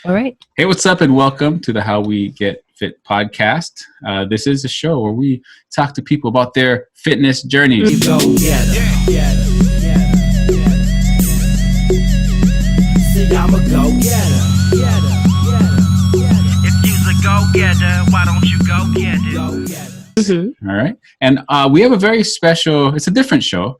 All right. Hey, what's up, and welcome to the How We Get Fit podcast. This is a show where we talk to people about their fitness journeys. You go get her. See, I'm a go getter. If you's a go-getter, why don't you go get it? Go getter. Mm-hmm. All right, and we have a very special. It's a different show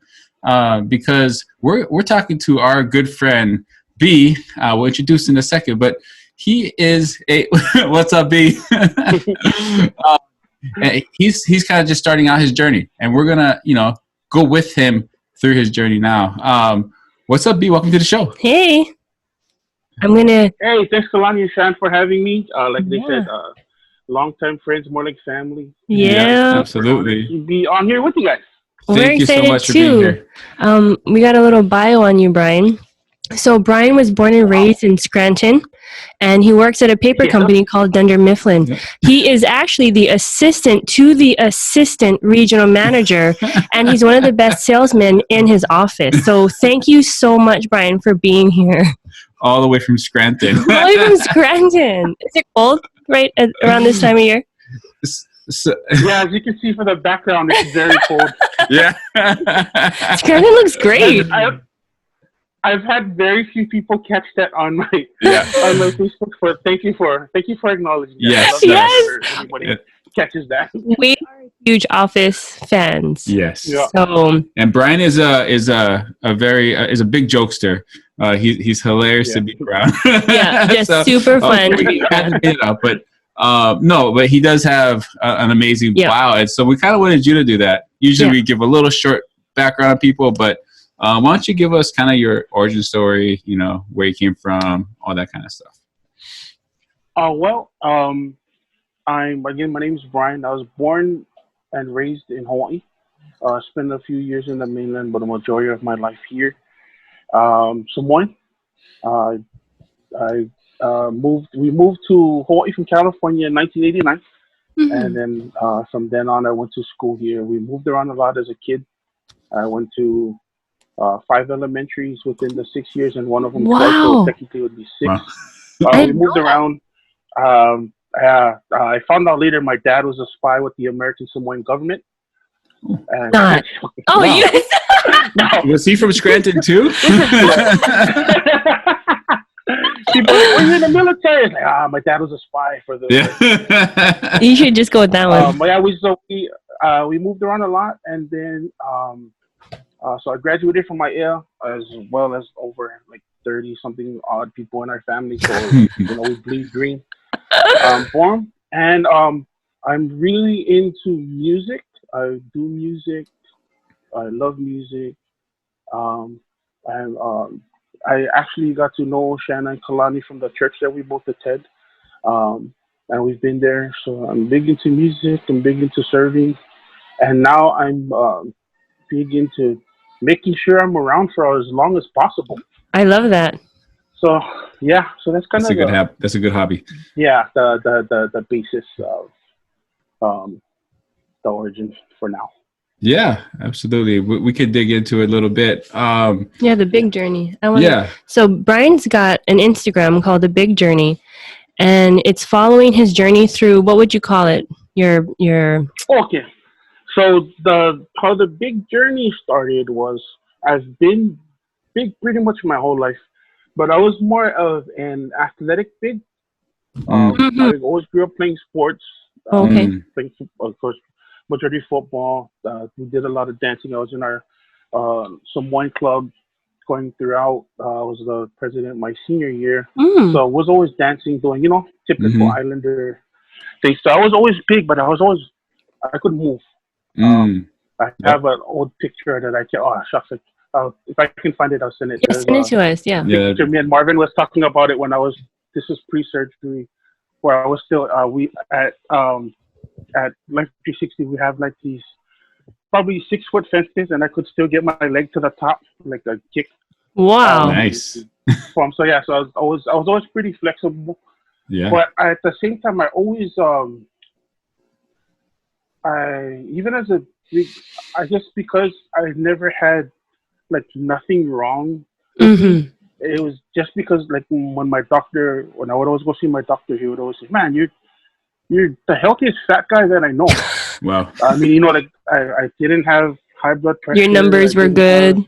because we're talking to our good friend B. We'll introduce in a second, but he is a what's up, B? He's kind of just starting out his journey, and we're gonna go with him through his journey now. What's up, B? Welcome to the show. Hey, I'm gonna. Hey, thanks Kalani and Shan for having me. Like they said, long-time friends, more like family. Yeah. Absolutely. To be on here with you guys. We're Thank you so excited much for being here. We got a little bio on you, Brian. So Brian was born and raised in Scranton, and he works at a paper company called Dunder Mifflin. Yeah. He is actually the assistant to the assistant regional manager, and he's one of the best salesmen in his office. So thank you so much, Brian, for being here. All the way from Scranton. All from Scranton. Is it cold around this time of year? So, Yeah, as you can see from the background, it's very cold. yeah. Scranton looks great. I've had very few people catch that on my Yeah. on my Facebook. Thank you for acknowledging that. Yes, I love that yes. for anybody Yeah. catches that. We are huge Office fans. Yes. Yeah. So And Brian is a big jokester. He's hilarious to be around. yeah, just super fun. We had to get it up, but but he does have an amazing wow. And so we kind of wanted you to do that. Usually we give a little short background on people, but why don't you give us kind of your origin story? Where you came from, all that kind of stuff. My name is Brian. I was born and raised in Hawaii. Spent a few years in the mainland, but the majority of my life here. Samoan. We moved to Hawaii from California in 1989, and then from then on, I went to school here. We moved around a lot as a kid. I went to 5 elementaries within the 6 years, and one of them twice, so technically it would be 6. Wow. We moved around. I found out later my dad was a spy with the American Samoan government. And Not. Oh, Wow. yes. Was he from Scranton too? People were in the military. It's like, my dad was a spy for the. Yeah. You should just go with that one. But yeah, we moved around a lot, and then so I graduated from my as well as over like 30 something odd people in our family. So we bleed green. And I'm really into music. I do music. I love music. I actually got to know Shanna and Kalani from the church that we both attend. And we've been there. So I'm big into music. I'm big into serving. And now I'm big into making sure I'm around for as long as possible. I love that. So yeah, so that's kind of That's a good hobby. Yeah, the basis of the origin for now. Yeah, absolutely. We could dig into it a little bit. Yeah, the big journey. Yeah. So Brian's got an Instagram called The Big Journey, and it's following his journey through, what would you call it? Your Okay. So how the big journey started was I've been big pretty much my whole life, but I was more of an athletic big. I always grew up playing sports. Okay. Playing, of course, majority football. We did a lot of dancing. I was in our Samoan club going throughout. I was the president my senior year. So I was always dancing, doing, typical Islander things. So I was always big, but I couldn't move. I have an old picture that I can, shucks. If I can find it, I'll send it. Yeah, send it to us, yeah. Picture, me and Marvin was talking about it when this was pre-surgery, where I was still, at Life 360, we have like these probably 6-foot fences, and I could still get my leg to the top, like a kick. Wow. Nice. So yeah, so I was always pretty flexible. Yeah. But at the same time, I always even as a big, I guess because I never had like nothing wrong, it was just because like when I would always go see my doctor, he would always say, "Man, you're the healthiest fat guy that I know." Wow. I mean, like I didn't have high blood pressure. Your numbers were good.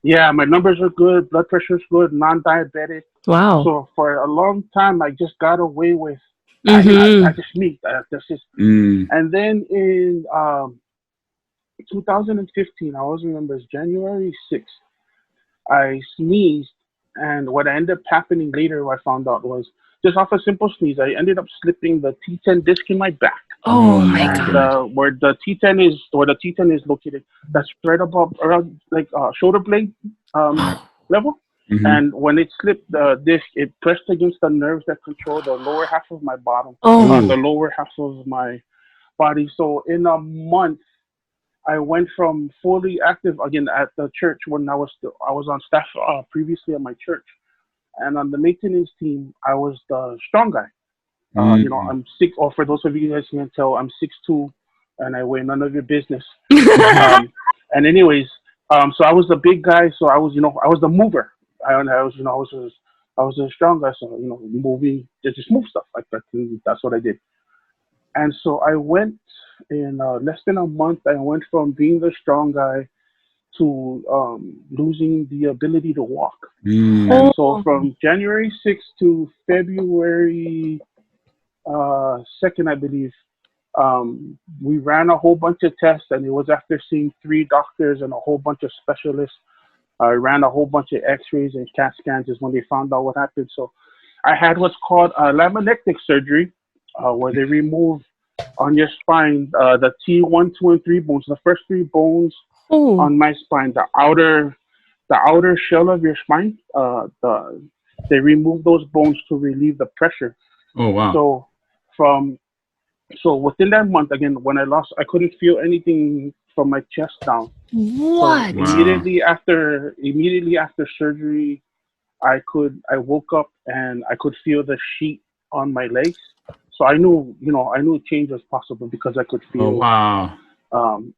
Yeah, my numbers are good. Blood pressure's good. Non-diabetic. Wow. So for a long time, I just got away with. Mm-hmm. I just sneaked. And then in 2015, I always remember it's January 6th. I sneezed, and what ended up happening later, I found out was just off a simple sneeze. I ended up slipping the T10 disc in my back. Oh my And God. where the T10 is located, that's right above around like shoulder blade level. Mm-hmm. And when it slipped the disc, it pressed against the nerves that control the lower half of my bottom, the lower half of my body. So in a month, I went from fully active again at the church when I was on staff previously at my church, and on the maintenance team, I was the strong guy. I'm six. Or for those of you guys who can tell, I'm 6'2", and I weigh none of your business. And anyways, so I was the big guy. So I was, I was the mover. I was a strong guy. So moving, just move stuff like that. That's what I did. And so I went in less than a month. I went from being the strong guy to losing the ability to walk. And so from January 6th to February 2nd, I believe, we ran a whole bunch of tests, and it was after seeing 3 doctors and a whole bunch of specialists. I ran a whole bunch of X-rays and CAT scans is when they found out what happened. So I had what's called a laminectomy surgery, where they remove on your spine the T1, 2, and 3 bones, the first 3 bones on my spine, the outer shell of your spine. They remove those bones to relieve the pressure. Oh wow! So within that month, again, when I couldn't feel anything from my chest down. What? So immediately after surgery, I woke up and I could feel the sheet on my legs. So I knew change was possible because I could feel. Oh wow!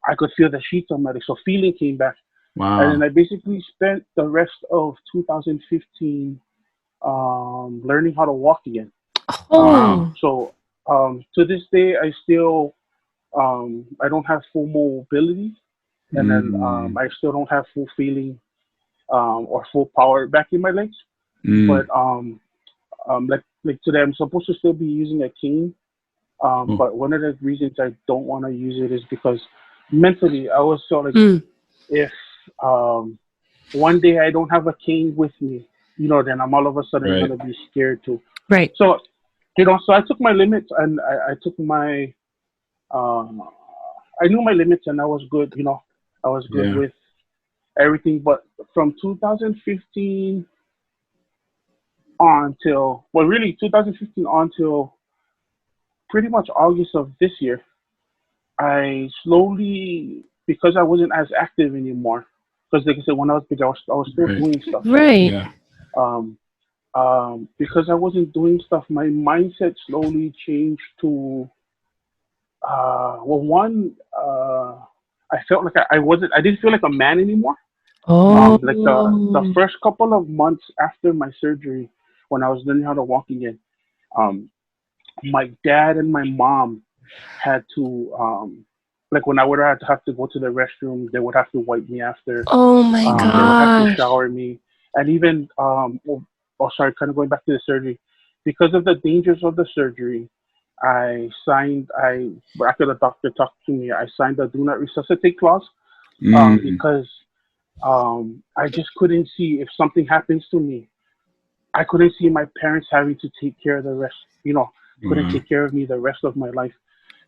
I could feel the sheets on my legs. So feeling came back. Wow! And then I basically spent the rest of 2015 learning how to walk again. Wow! So to this day, I still I don't have full mobility, and then I still don't have full feeling or full power back in my legs. But like today, I'm supposed to still be using a cane. But one of the reasons I don't want to use it is because mentally I always feel like if one day I don't have a cane with me, then I'm all of a sudden going to be scared too. Right. So, so I took my limits and I took my, I knew my limits and I was good, I was good with everything. But from 2015 on till, 2015 on till pretty much August of this year, I slowly, because I wasn't as active anymore, because like I said, when I was big, I was still doing stuff. Right. Yeah. Because I wasn't doing stuff, my mindset slowly changed to, I felt like I didn't feel like a man anymore. Like the first couple of months after my surgery, when I was learning how to walk again, my dad and my mom had to, like when I would have to go to the restroom, they would have to wipe me after. Oh my God. They would have to shower me. And even, sorry, kind of going back to the surgery, because of the dangers of the surgery, after the doctor talked to me, I signed a do not resuscitate clause because I just couldn't see if something happens to me. I couldn't see my parents having to take care of the rest, couldn't take care of me the rest of my life.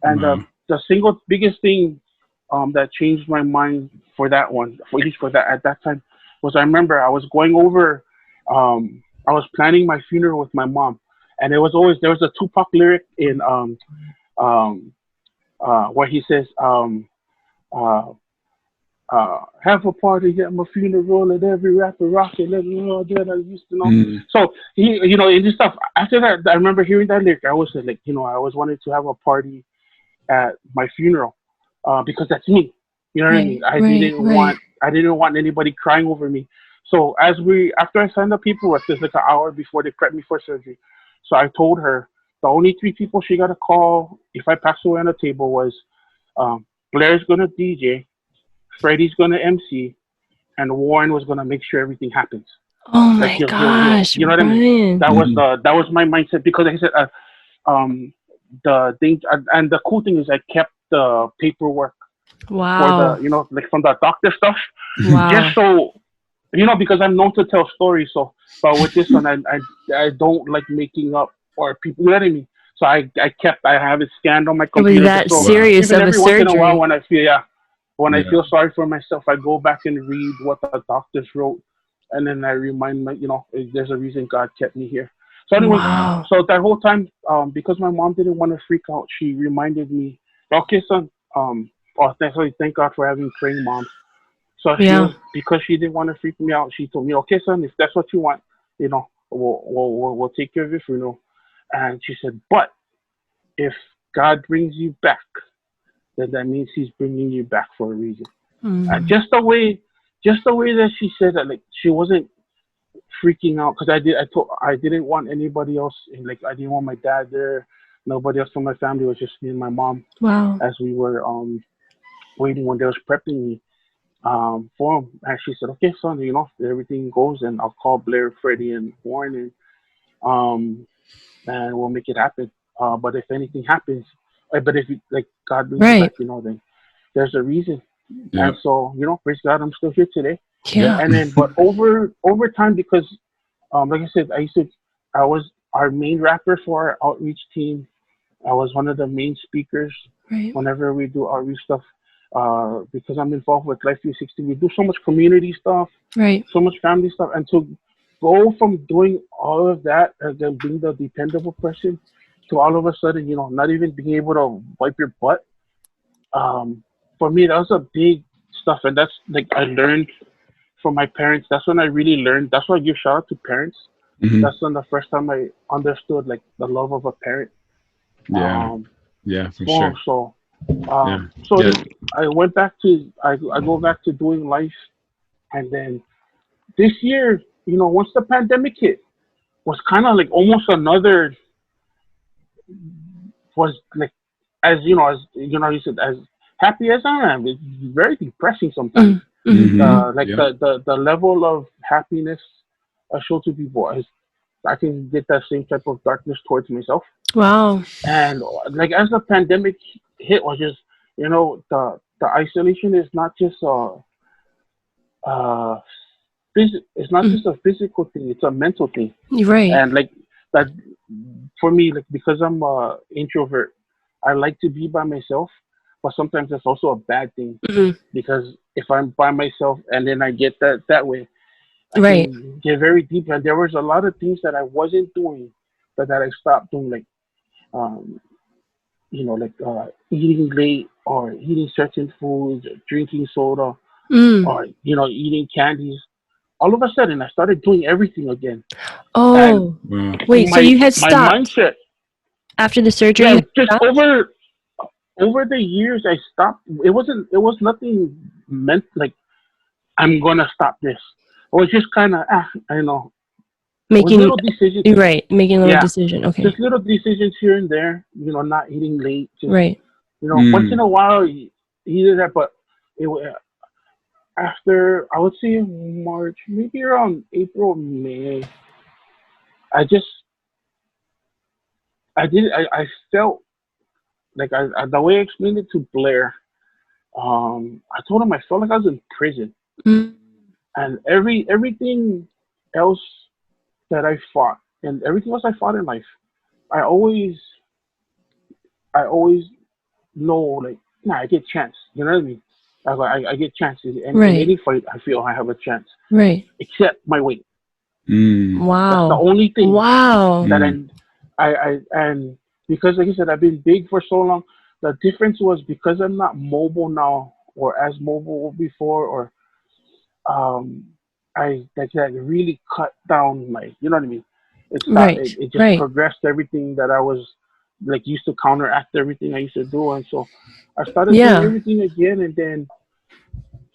And the single biggest thing that changed my mind for that one, at least for that at that time, was I remember I was going over, I was planning my funeral with my mom, and there was a Tupac lyric in where he says, have a party at my funeral, let every rapper rock it, let me know that I used to know. So he, and this stuff. After that, I remember hearing that lyric. I was like, I always wanted to have a party at my funeral because that's me. You know what I mean? I didn't want anybody crying over me. So after I signed the paperwork, there's like an hour before they prep me for surgery. So I told her the only three people she got to call if I pass away on the table was Blair's gonna DJ, Freddie's gonna MC, and Warren was gonna make sure everything happens. Oh Like my gosh, you know what I mean? Brian. That was my mindset because like I said, the thing and the cool thing is I kept the paperwork for Wow. the like from the doctor stuff, Wow. just so because I'm known to tell stories. So, but with this one, I don't like making up or people. You know what I mean? So I have it scanned on my It was computer. that So serious even of a every once in a surgery. while when I feel sorry for myself, I go back and read what the doctors wrote, and then I remind there's a reason God kept me here. So anyway, Wow. so that whole time, because my mom didn't want to freak out, she reminded me, okay, son, thank God for having praying moms. So Yeah. because she didn't want to freak me out, she told me, okay, son, if that's what you want, we'll take care of your funeral. And she said, but if God brings you back, then that means He's bringing you back for a reason. And just the way that she said that, like she wasn't freaking out because I didn't want anybody else. Like I didn't want my dad there. Nobody else from my family. It was just me and my mom. Wow. As we were waiting when they was prepping me for him. And she said, okay, son, everything goes, and I'll call Blair, Freddie, and Warren, and we'll make it happen. But if anything happens, but if God brings you back, then there's a reason. Yeah. And so, praise God, I'm still here today. Yeah. And then, but over time, because, like I said, I was our main rapper for our outreach team. I was one of the main speakers whenever we do outreach stuff. Because I'm involved with Life 360, we do so much community stuff, so much family stuff, and to go from doing all of that and then being the dependable person to all of a sudden, not even being able to wipe your butt. For me, that was a big stuff, and that's like I learned from my parents. That's when I really learned. That's why I give shout out to parents. Mm-hmm. That's when the first time I understood like the love of a parent. Yeah. For sure. So, I went back to I go back to doing life, and then this year, once the pandemic hit, was kind of like almost another was like you said, as happy as I am, it's very depressing sometimes. The level of happiness I show to people is I can get that same type of darkness towards myself. Wow. And like as the pandemic hit, was just the isolation is not just it's not just a physical thing; it's a mental thing. Right. And like that for me, like because I'm a introvert, I like to be by myself. But sometimes that's also a bad thing because if I'm by myself and then I get that way, I can get very deep. And there was a lot of things that I wasn't doing that I stopped doing, like eating late or eating certain foods, or drinking soda, or eating candies. All of a sudden, I started doing everything again. Oh, wait! So you had stopped my mindset after the surgery? Yeah, just over the years, I stopped. It was nothing meant like I'm gonna stop this. It was just kind of making little decisions. Making a little decision. Okay. Just little decisions here and there. Not eating late. Just, once in a while, either that. But after I would say March, maybe around April, May, I felt like the way I explained it to Blair, I told him I felt like I was in prison, and everything else that I fought and everything else I fought in life, I always know like, I get chance. You know what I mean? I get chances, and in any fight, I feel I have a chance. Right. Except my weight. Wow. That's the only thing. Wow. That I because like I said, I've been big for so long. The difference was because I'm not mobile now or as mobile before, or I really cut down my, you know what I mean? It stopped. It just progressed everything that I was like used to counteract everything I used to do, and so I started doing everything again, and then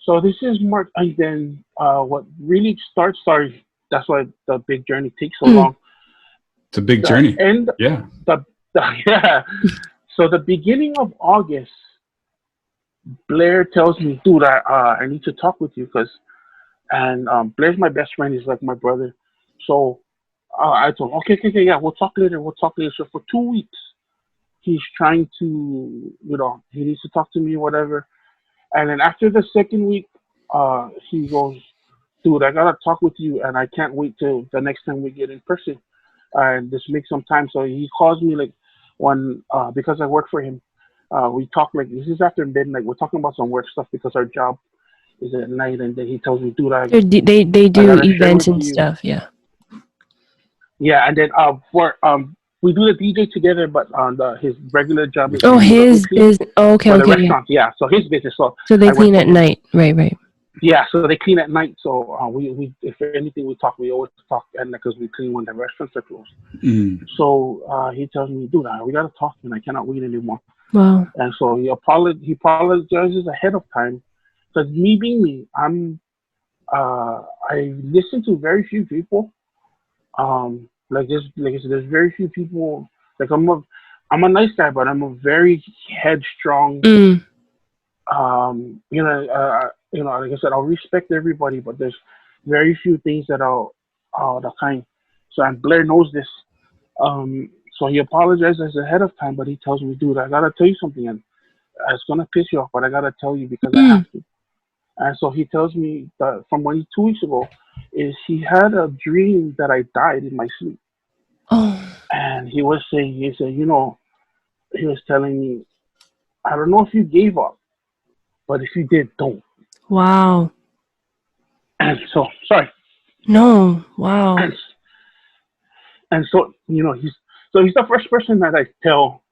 So this is March, and then what really starts, sorry, that's why the big journey takes so long. It's a big journey. Yeah. Yeah. So the beginning of August, Blair tells me, dude, I need to talk with you and Blair's my best friend. He's like my brother. So I told him, okay, yeah, we'll talk later. So for 2 weeks, he's trying to, he needs to talk to me, whatever. And then after the second week, he goes, dude, I gotta talk with you, and I can't wait till the next time we get in person. And just make some time. So he calls me like because I work for him. We talk like this is after midnight. We're talking about some work stuff because our job is at night, and then he tells me, dude, they do events and stuff, yeah. Yeah, and then we do the DJ together, but on his regular job is his business. Okay, the restaurant. Yeah, so his business. So they clean at night, right? Yeah, so they clean at night. So we if anything we always talk at night because we clean when the restaurants are closed. So he tells me, dude, we gotta talk, and I cannot wait anymore. Wow. And so he apologizes ahead of time, because me being me, I listen to very few people. Like I said, there's very few people. Like I'm a nice guy, but I'm a very headstrong. Like I said, I'll respect everybody, but there's very few things that I'll the kind. So and Blair knows this. So he apologizes ahead of time, but he tells me, dude, I gotta tell you something, and it's gonna piss you off, but I gotta tell you because I have to. And so he tells me that from 2 weeks ago, is he had a dream that I died in my sleep. Oh. And he was saying, he was telling me, I don't know if you gave up, but if you did, don't. Wow. And so, sorry. No. Wow. And so, he's the first person that I tell.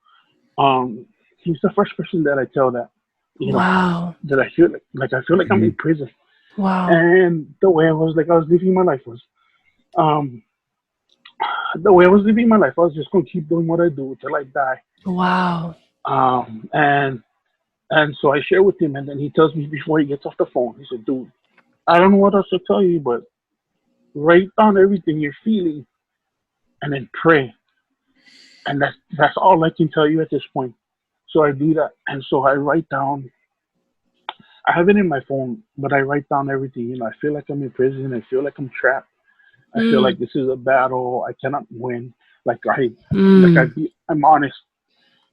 He's the first person that I tell that. Wow. That I feel like I'm in prison. Wow. And the way I was living my life was, the way I was living my life, I was just gonna keep doing what I do till I die. Wow. And so I share with him, and then he tells me before he gets off the phone, he said, dude, I don't know what else to tell you, but write down everything you're feeling and then pray. And that's all I can tell you at this point. So I do that. And so I write down, I have it in my phone, but I write down everything. I feel like I'm in prison. I feel like I'm trapped. I feel like this is a battle. I cannot win. I'm honest.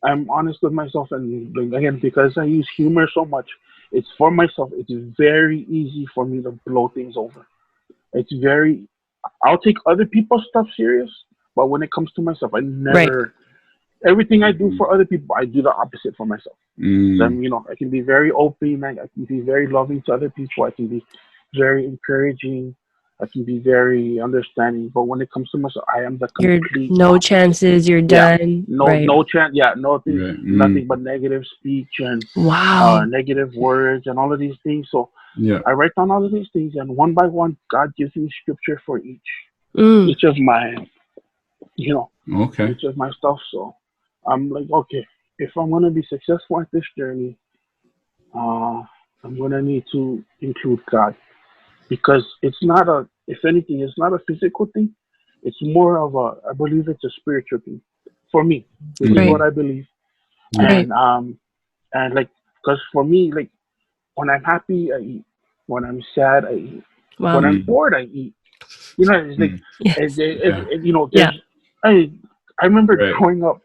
I'm honest with myself. And again, because I use humor so much, it's for myself. It is very easy for me to blow things over. I'll take other people's stuff serious, but when it comes to myself, I never, everything I do for other people, I do the opposite for myself. I can be very open. I can be very loving to other people. I can be very encouraging. I can be very understanding. But when it comes to myself, I am the complete no opposite. Chances. You're done. No chance. Yeah, nothing but negative speech and negative words and all of these things. So I write down all of these things, and one by one, God gives me scripture for each of my, each of my stuff. So I'm like, okay, if I'm gonna be successful at this journey, I'm gonna need to include God, because it's not if anything, it's not a physical thing. It's more of I believe it's a spiritual thing for me. This is what I believe, and because for me, like when I'm happy, I eat. When I'm sad, I eat. Wow. When I'm bored, I eat. It's like, I remember growing up,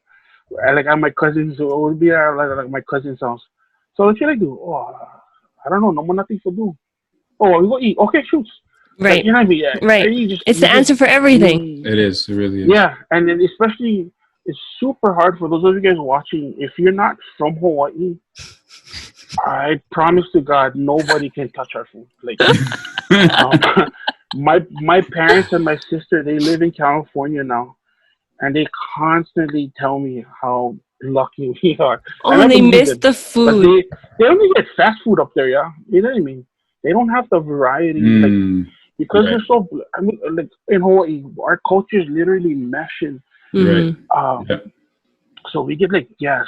like at my cousins, it would be like my cousin's house. So what should I do? Oh, I don't know. No more nothing to do. Oh, we go eat. Okay, shoot. Right. Like, right. It's the answer for everything. It is. It really is. Yeah, and then especially, it's super hard for those of you guys watching. If you're not from Hawaii, I promise to God, nobody can touch our food. Like, my parents and my sister, they live in California now, and they constantly tell me how lucky we are. Oh, they miss the food. They only get fast food up there, yeah. You know what I mean? They don't have the variety, because they're so. I mean, like in Hawaii, our culture is literally meshing. So we get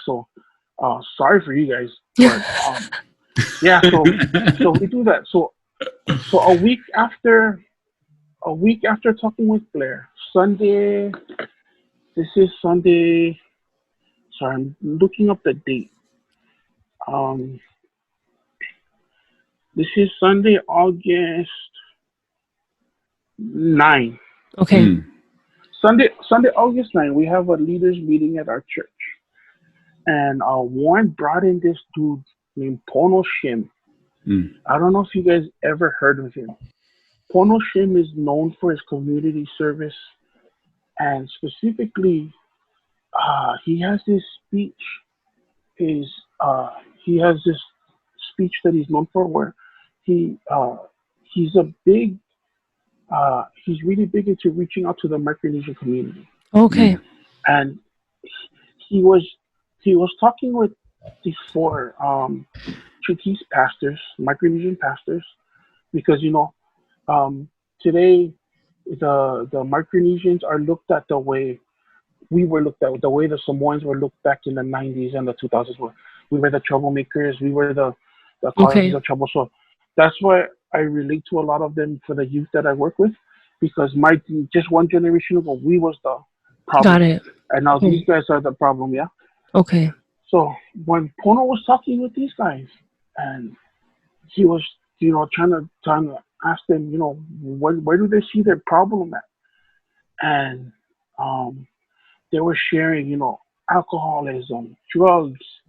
So sorry for you guys, but Yeah, so we do that. So a week after talking with Blair, Sunday. This is Sunday. Sorry, I'm looking up the date. Um, this is Sunday, August 9. Okay. Sunday, August 9. We have a leaders meeting at our church, and Warren brought in this dude named Pono Shim. I don't know if you guys ever heard of him. Pono Shim is known for his community service, and specifically, he has this speech. His he has this speech that he's known for, where he he's a big he's really big into reaching out to the Micronesian community. Okay. And he was talking with these four Chukis pastors, Micronesian pastors, because today the Micronesians are looked at the way we were looked at, the way the Samoans were looked back in the 90s and the 2000s. Where we were the troublemakers, we were the causes of trouble. So that's why I relate to a lot of them for the youth that I work with, because just one generation ago, we was the problem. Got it. And now these guys are the problem, yeah? Okay. So when Pono was talking with these guys, and he was, trying to ask them, where do they see their problem at? And they were sharing, alcoholism, drugs,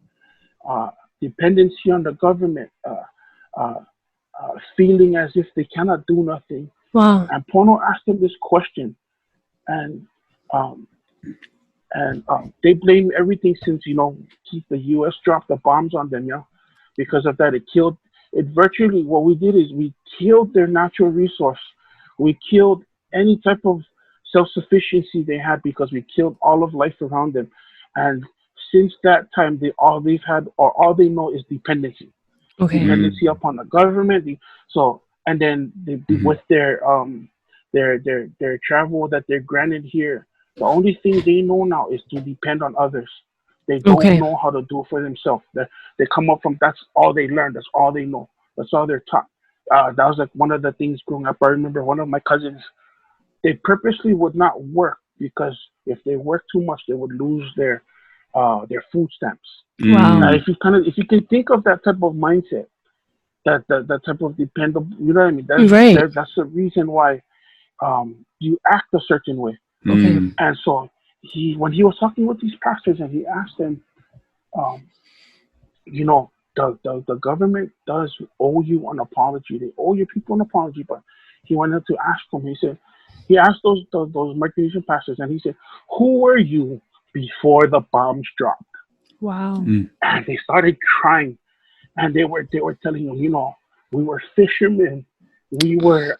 dependency on the government, feeling as if they cannot do nothing. Wow. And Pono asked them this question, and they blame everything since the U.S. dropped the bombs on them, because of that. It virtually, what we did is we killed their natural resource. We killed any type of self-sufficiency they had, because we killed all of life around them. And since that time, all they know is dependency. Okay. Dependency upon the government. And then with their travel that they're granted here, the only thing they know now is to depend on others. They don't know how to do it for themselves. They come up from, that's all they learned. That's all they know. That's all they're taught. That was like one of the things growing up. I remember one of my cousins, they purposely would not work, because if they worked too much, they would lose their food stamps. Wow. Now, if you can think of that type of mindset, that type of dependable, you know what I mean? That's the reason why you act a certain way. Okay. And so when he was talking with these pastors, and he asked them, the government does owe you an apology. They owe your people an apology. But he wanted to ask them. He asked those Micronesian pastors, and he said, "Who were you before the bombs dropped?" Wow. And they started crying, and they were telling him, we were fishermen, we were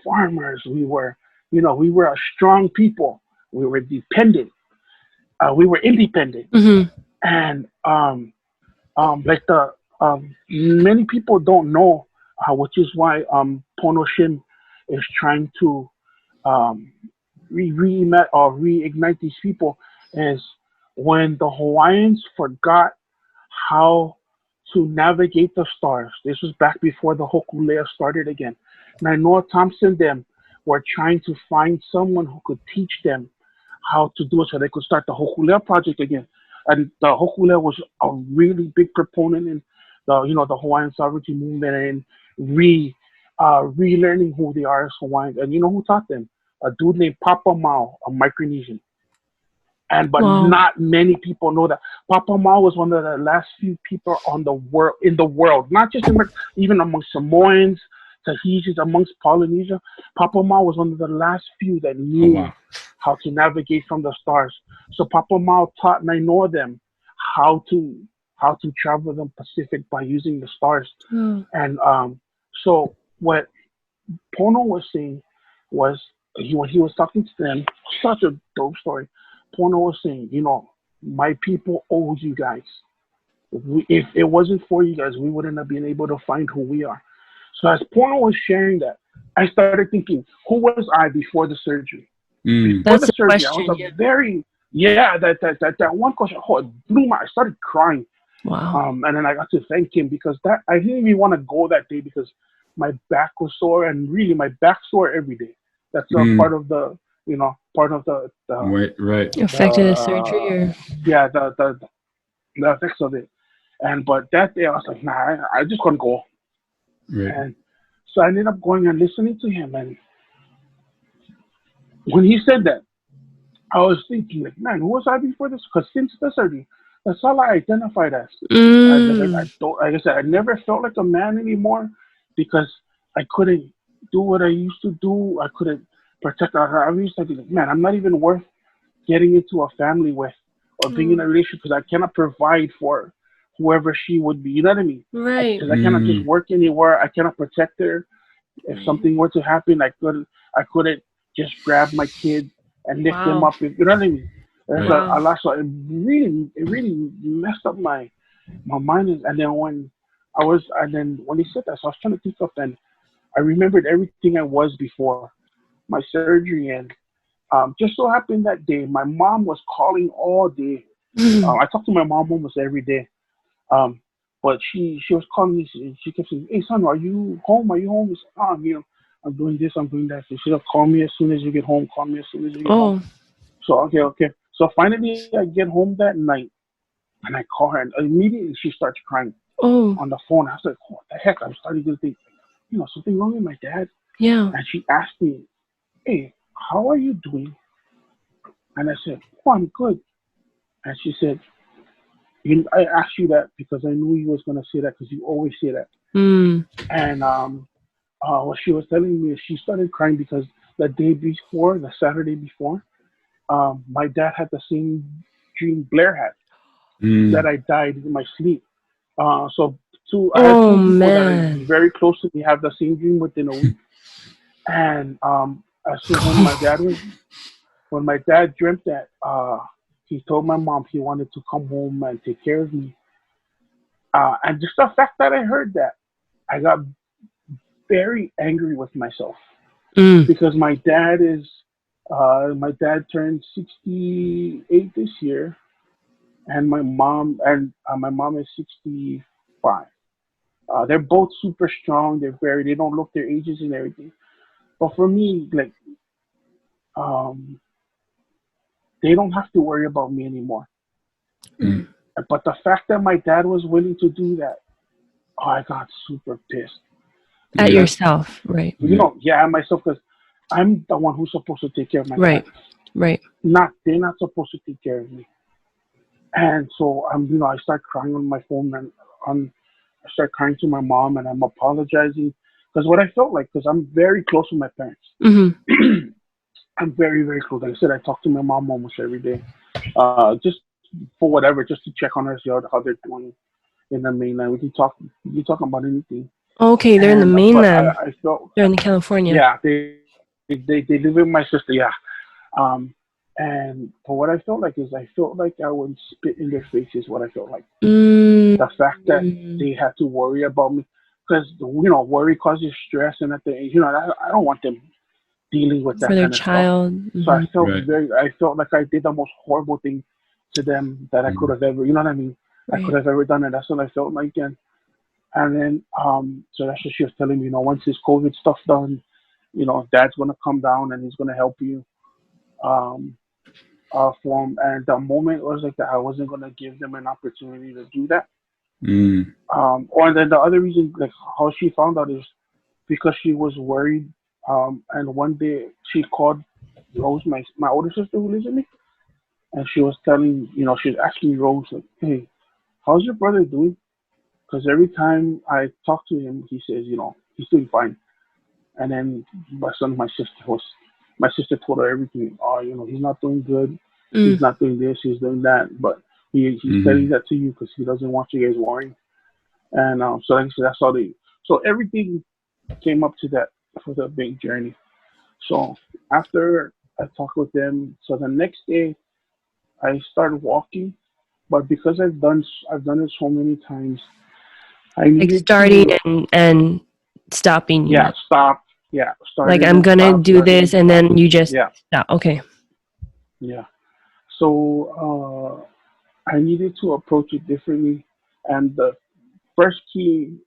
farmers, we were a strong people, we were dependent, we were independent, and many people don't know, which is why Pono Shim is trying to reignite these people, is when the Hawaiians forgot how to navigate the stars. This was back before the Hokulea started again. Nainoa Thompson them were trying to find someone who could teach them how to do it, so they could start the Hokulea project again. And the Hokulea was a really big proponent in the Hawaiian sovereignty movement, and relearning who they are as Hawaiians. And you know who taught them? A dude named Papa Mau, a Micronesian. But not many people know that. Papa Mau was one of the last few people in the world, not just even among Samoans, Tahitians, amongst Polynesia. Papa Mau was one of the last few that knew how to navigate from the stars. So Papa Mau taught Nainoa them how to travel the Pacific by using the stars. And so what Pono was saying was, when he was talking to them, such a dope story. Pono was saying, my people owe you guys. If it wasn't for you guys, we wouldn't have been able to find who we are. So as Pono was sharing that, I started thinking, who was I before the surgery? Before That's the surgery, question, I was that one question. Oh, it blew my. I started crying. Wow. And then I got to thank him because that I didn't even want to go that day because my back was sore, and really my back sore every day. That's part of the, part of Right. Affected the surgery or? yeah, the effects of it. But that day I was like, nah, I just couldn't go. Right. And so I ended up going and listening to him. And when he said that, I was thinking, like, man, who was I before this? Because since the surgery, that's all I identified as. I don't, like I said, I never felt like a man anymore because I couldn't do what I used to do. I couldn't protect her. I used to be like, man, I'm not even worth getting into a family with or being in a relationship because I cannot provide for whoever she would be. You know what I mean? Right. Because I cannot just work anywhere. I cannot protect her. If something were to happen, I couldn't just grab my kid and lift them up. You know what I mean? There's a lot. So it really messed up my mind. And then when when he said that, so I was trying to think of, and I remembered everything I was before my surgery. And just so happened that day, my mom was calling all day. I talked to my mom almost every day. But she was calling me. She kept saying, "Hey, son, are you home? Are you home?" I said, "Oh, I'm doing this. I'm doing that." So she'll call me as soon as you get home. Call me as soon as you get home. So okay. So finally, I get home that night, and I call her, and immediately she starts crying on the phone. I was like, "What the heck?" I'm starting to think, something wrong with my dad. Yeah. And she asked me, "Hey, how are you doing?" And I said, "Oh, I'm good." And she said, I asked you that because I knew you was gonna say that because you always say that. And what she was telling me is she started crying because the day before, the Saturday before, my dad had the same dream Blair had, that I died in my sleep. So I had two people that are very close to me have the same dream within a week. And so when my dad dreamt that, he told my mom he wanted to come home and take care of me. And just the fact that I heard that, I got very angry with myself because my dad turned 68 this year, and my mom is 65. They're both super strong. They don't look their ages and everything. But for me, like, they don't have to worry about me anymore. But the fact that my dad was willing to do that, I got super pissed. At yourself, right? At myself, because I'm the one who's supposed to take care of my dad. Right. They're not supposed to take care of me. And so I start crying on my phone, and I start crying to my mom, and I'm apologizing because what I felt like, because I'm very close with my parents. I'm very, very close. Like I said, I talk to my mom almost every day, just for whatever, just to check on her, see how they're doing in the mainland. We can talk about anything. Okay, they're in the mainland. I felt they're in California. Yeah, they live with my sister. Yeah, and but what I felt like is I felt like I would spit in their faces. What I felt like the fact that they had to worry about me because worry causes stress, and at the I don't want them dealing with that for their kind of child. Stuff. So I felt I felt like I did the most horrible thing to them that I could have ever. You know what I mean? I could have ever done, and that's what I felt like. And then, so that's what she was telling me, once this COVID stuff done, dad's going to come down and he's going to help you, for him. And the moment was like that, I wasn't going to give them an opportunity to do that. Or then the other reason, like how she found out is because she was worried. And one day she called Rose, my older sister who lives with me. And she was telling, she was asking Rose, like, hey, how's your brother doing? Because every time I talk to him, he says, he's doing fine. And then my sister told her everything. Oh, he's not doing good. He's not doing this. He's doing that. But he's telling that to you because he doesn't want you guys worrying. And so like I said, that's all so everything came up to that for the big journey. So after I talked with them, so the next day I started walking. But because I've done it so many times, I needed starting and stopping. Stop. Yeah, like I'm gonna do this, and then you just stop. Okay. Yeah. So I needed to approach it differently And the first key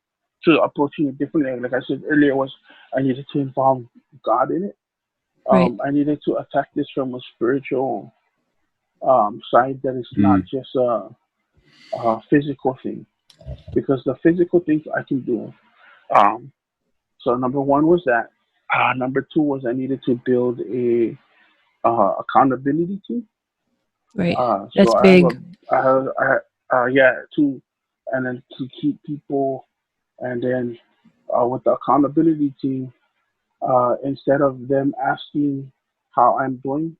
to approaching it differently, like I said earlier, was I needed to involve God in it. Right. I needed to attack this from a spiritual side that is not Mm. just a physical thing, because the physical things I can do. Um, so number one was that. Number two was I needed to build a accountability team. Right. So That's big. yeah, to and then to keep people, and then with the accountability team, instead of them asking how I'm doing,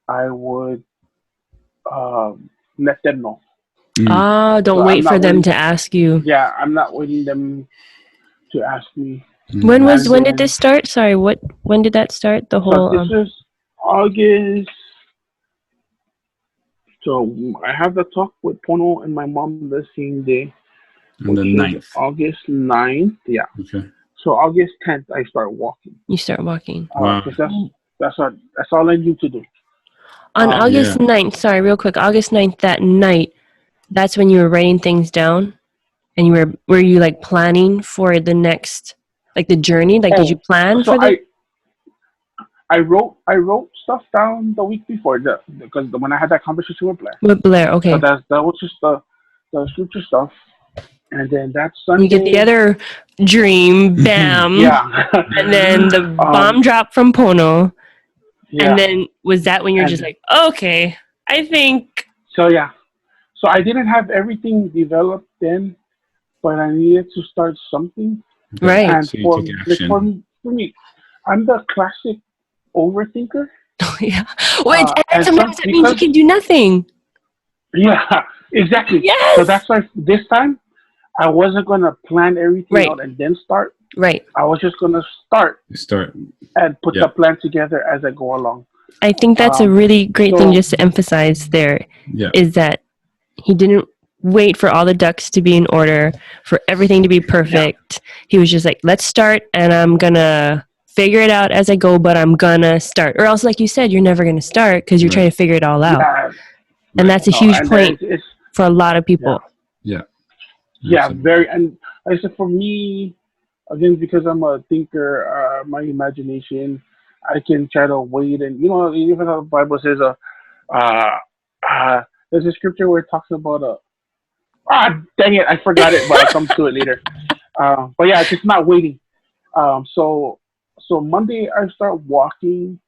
I would let them know. Ah, So don't I'm wait for not them waiting. to ask you. Yeah, I'm not waiting them to ask me. When And did this start? Sorry, when did that start? The So whole this is August. So I have the talk with Pono and my mom the same day, On which the is 9th. August 9th. Yeah. Okay. So August 10th, I start walking. you start walking. Wow. 'Cause that's all I need to do. On August Yeah. 9th, sorry, real quick, August 9th, that night, that's when you were writing things down, and were you like planning for the next, like the journey? Like, did you plan So for the? I wrote stuff down the week before because when I had that conversation with Blair. With Blair, okay. So that was just the future stuff, and then that You get Sunday. the other dream, bam. Yeah. And then the bomb drop from Pono. Yeah. And then was that when you're just like, okay, I think. So yeah. So I didn't have everything developed then, but I needed to start something. Right. And So you take action. for me, I'm the classic overthinker. Yeah. Wait, and and sometimes that means you can do nothing. Yeah, exactly. Yes. So that's why this time I wasn't gonna plan everything out and then start. Right. I was just gonna start and put the plan together as I go along. I think that's a really great thing just to emphasize there. Yeah. Is that he didn't wait for all the ducks to be in order, for everything to be perfect. Yeah. He was just like, let's start, and I'm gonna figure it out as I go, but I'm gonna start. Or else, like you said, you're never gonna start because you're trying to figure it all out. Yeah. And that's a huge point for a lot of people. Yeah. Yeah, very. And I said for me, again, because I'm a thinker, my imagination, I can try to wait. And, even though the Bible says, there's a scripture where it talks about, dang it, I forgot it, but I'll come to it later. But yeah, it's just not waiting. So Monday I start walking.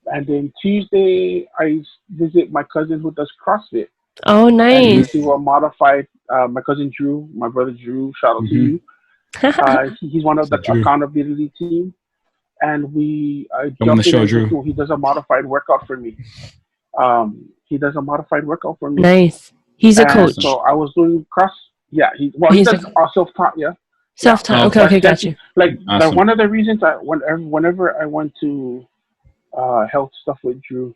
And then Tuesday, I visit my cousin who does CrossFit. Oh, nice. And we do a modified, my cousin Drew, my brother Drew, shout out to you. He's one of the accountability team. And I jump in Drew. He does a modified workout for me. Nice. He's a coach. So I was doing he does self-taught, yeah. Self-taught, okay, got you. Like, one of the reasons whenever I went to health stuff with Drew,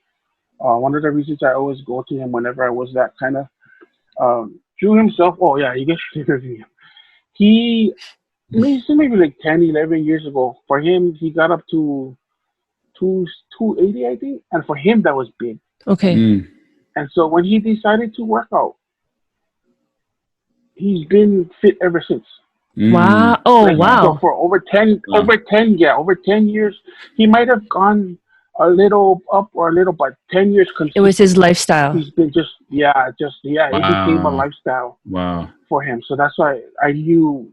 one of the reasons I always go to him whenever I was that kind of Drew himself. Oh yeah, you guys should interview him. He maybe like 10, 11 years ago. For him, he got up to 280, I think, and for him that was big. Okay. And so when he decided to work out, he's been fit ever since. Wow! Oh, wow! So for over 10 years, he might have gone a little up or a little, but 10 years. It was his lifestyle. He's been it became a lifestyle. Wow. For him. So that's why I knew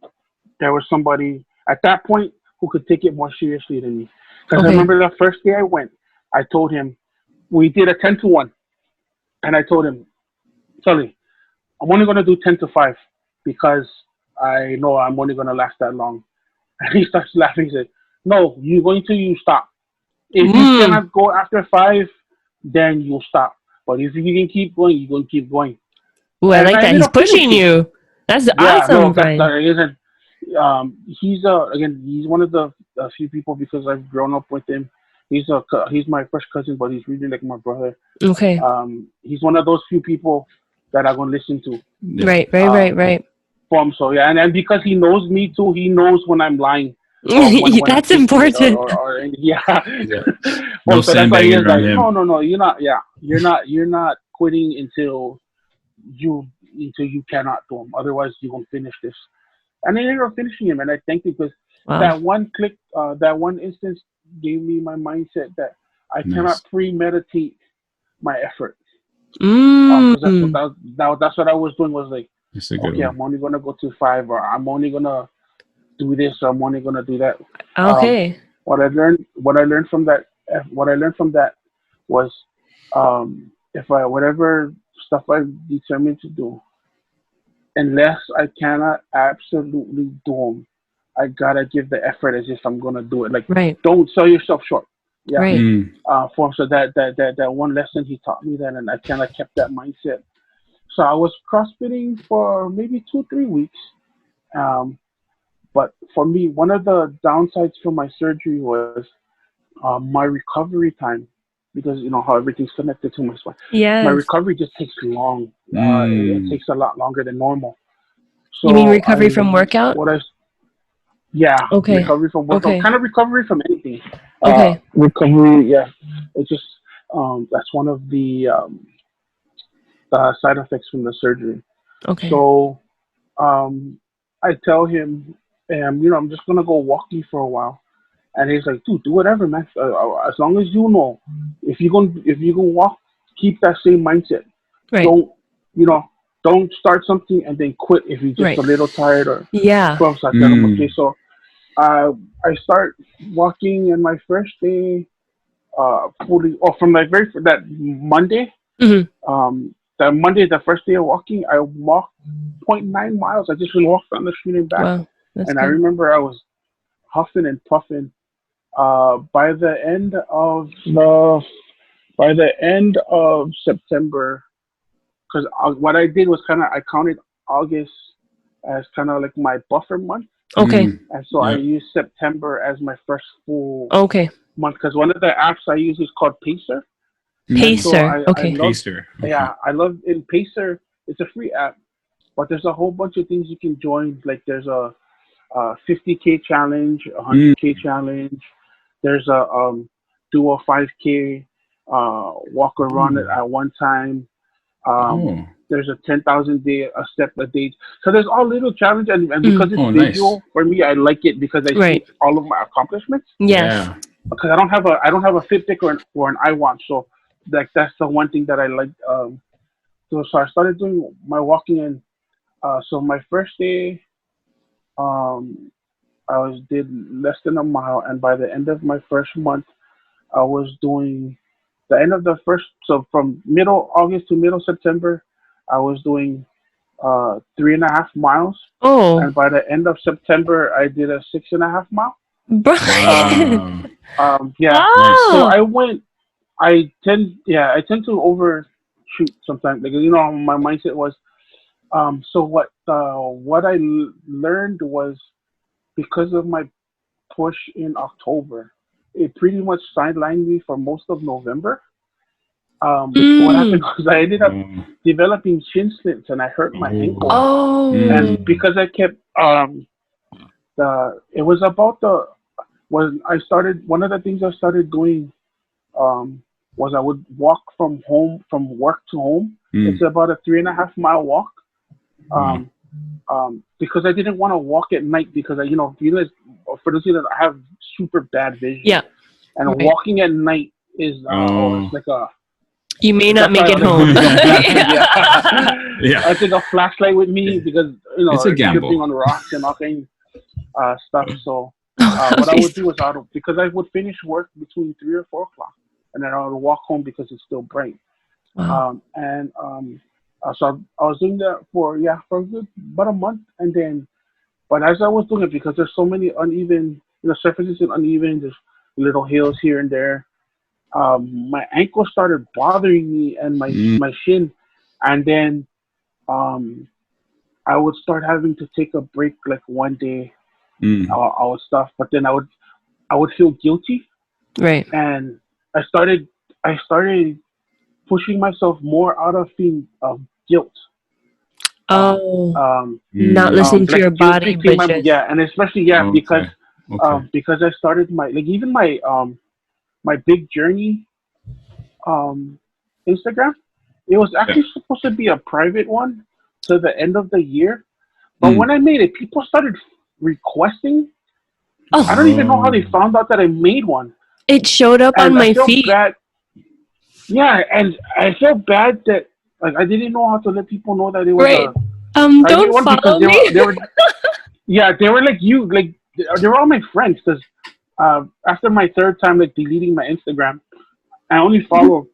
there was somebody at that point who could take it more seriously than me. Because I remember the first day I went, I told him, we did a 10-1. And I told him, Sully, I'm only going to do 10-5 because I know I'm only going to last that long. And he starts laughing. He said, no, you're going to, you stop. If you cannot go after 5, then you'll stop. But if you can keep going, you're going to keep going. Ooh, I like that. He's pushing you. That's awesome, Brian. He's one of the few people, because I've grown up with him. He's my first cousin, but he's really like my brother. Okay. He's one of those few people that I'm gonna listen to. Right. So yeah, and because he knows me too, he knows when I'm lying. When that's important. No sandbagging around him. No, you're not. Yeah, you're not quitting until you until you cannot do them. Otherwise, you won't finish this. And I ended up finishing him, and I thank you because Wow. that one click, that one instance gave me my mindset that I cannot premeditate my effort. Because that's what I was doing was like, okay, I'm only gonna go to 5, or I'm only gonna do this, or I'm only gonna do that. Okay. What I learned from that was, if I whatever stuff I determined to do, unless I cannot absolutely do them, I gotta give the effort as if I'm gonna do it. Like, Right. don't sell yourself short. Yeah. Right. So that one lesson he taught me that, and I kind of kept that mindset. So I was crossfitting for maybe 2-3 weeks. But for me, one of the downsides from my surgery was my recovery time, because you know how everything's connected to my spine. Yes. My recovery just takes long. It takes a lot longer than normal. So you mean recovery from workout? Recovery from workout. Okay. Kind of recovery from anything. Okay. Recovery, yeah. It's just that's one of the side effects from the surgery. Okay. So I tell him, I'm just gonna go walking for a while, and he's like, dude, do whatever, man. As long as you know, if you gonna walk, keep that same mindset. Right. Don't start something and then quit if you're just a little tired or stuff like that. Okay, so I start walking, and my first day, from like that Monday, that Monday, the first day of walking, I walked 0.9 miles. I just walked down the street and back. Wow. That's and good. I remember I was huffing and puffing. By the end of September, because what I did was I counted August as kind of like my buffer month. Okay. And so I used September as my first full month, because one of the apps I use is called Pacer. Pacer. Okay. Pacer. Okay. Yeah, I love in Pacer. It's a free app, but there's a whole bunch of things you can join. Like there's a 50K challenge, a 100K challenge. There's a do a 5K, walk or run it at one time. There's a 10,000 step a day. So there's all little challenges, and because it's visual for me, I like it because I see all of my accomplishments. Yes. Yeah. Because I don't have a Fitbit or an iWatch, so that's the one thing that I like. So I started doing my walking, and so my first day, I did less than a mile, and by the end of my first month, I was doing the end of the first. So from middle August to middle September, I was doing 3.5 miles. Oh. And by the end of September, I did a 6.5 mile. Brian. Yeah. Wow. So I tend to overshoot sometimes. Like, my mindset was, so what I learned was, because of my push in October, it pretty much sidelined me for most of November. What happened was I ended up developing shin splints, and I hurt my ankle. Oh. And because I kept it was about one of the things I started doing was I would walk from work to home. It's about a 3.5 mile walk. Because I didn't want to walk at night, because for those of you that I have super bad vision. Yeah. And walking at night is it's like a. You may not make it home. I take a flashlight with me because it's a gamble. Tripping on rocks and all kinds stuff. So what I would do is because I would finish work between 3 or 4 o'clock, and then I would walk home because it's still bright. Wow. So I was doing that for about a month, and then, but as I was doing it, because there's so many uneven, surfaces and uneven, there's little hills here and there. My ankle started bothering me, and my shin, and then I would start having to take a break, like one day. I would stuff, but then I would feel guilty, right? And I started pushing myself more out of feeling of guilt. Not listening to your body, but just and especially because I started even my big journey Instagram. It was actually supposed to be a private one, to the end of the year. But when I made it, people started requesting. Oh. I don't even know how they found out that I made one. It showed up on And I my feel feed. bad. Yeah, and I felt bad that like I didn't know how to let people know that it was Right. a private Don't one because follow me. they were yeah, they were like you, like they were all my friends. Because after my third time like deleting my Instagram, I only follow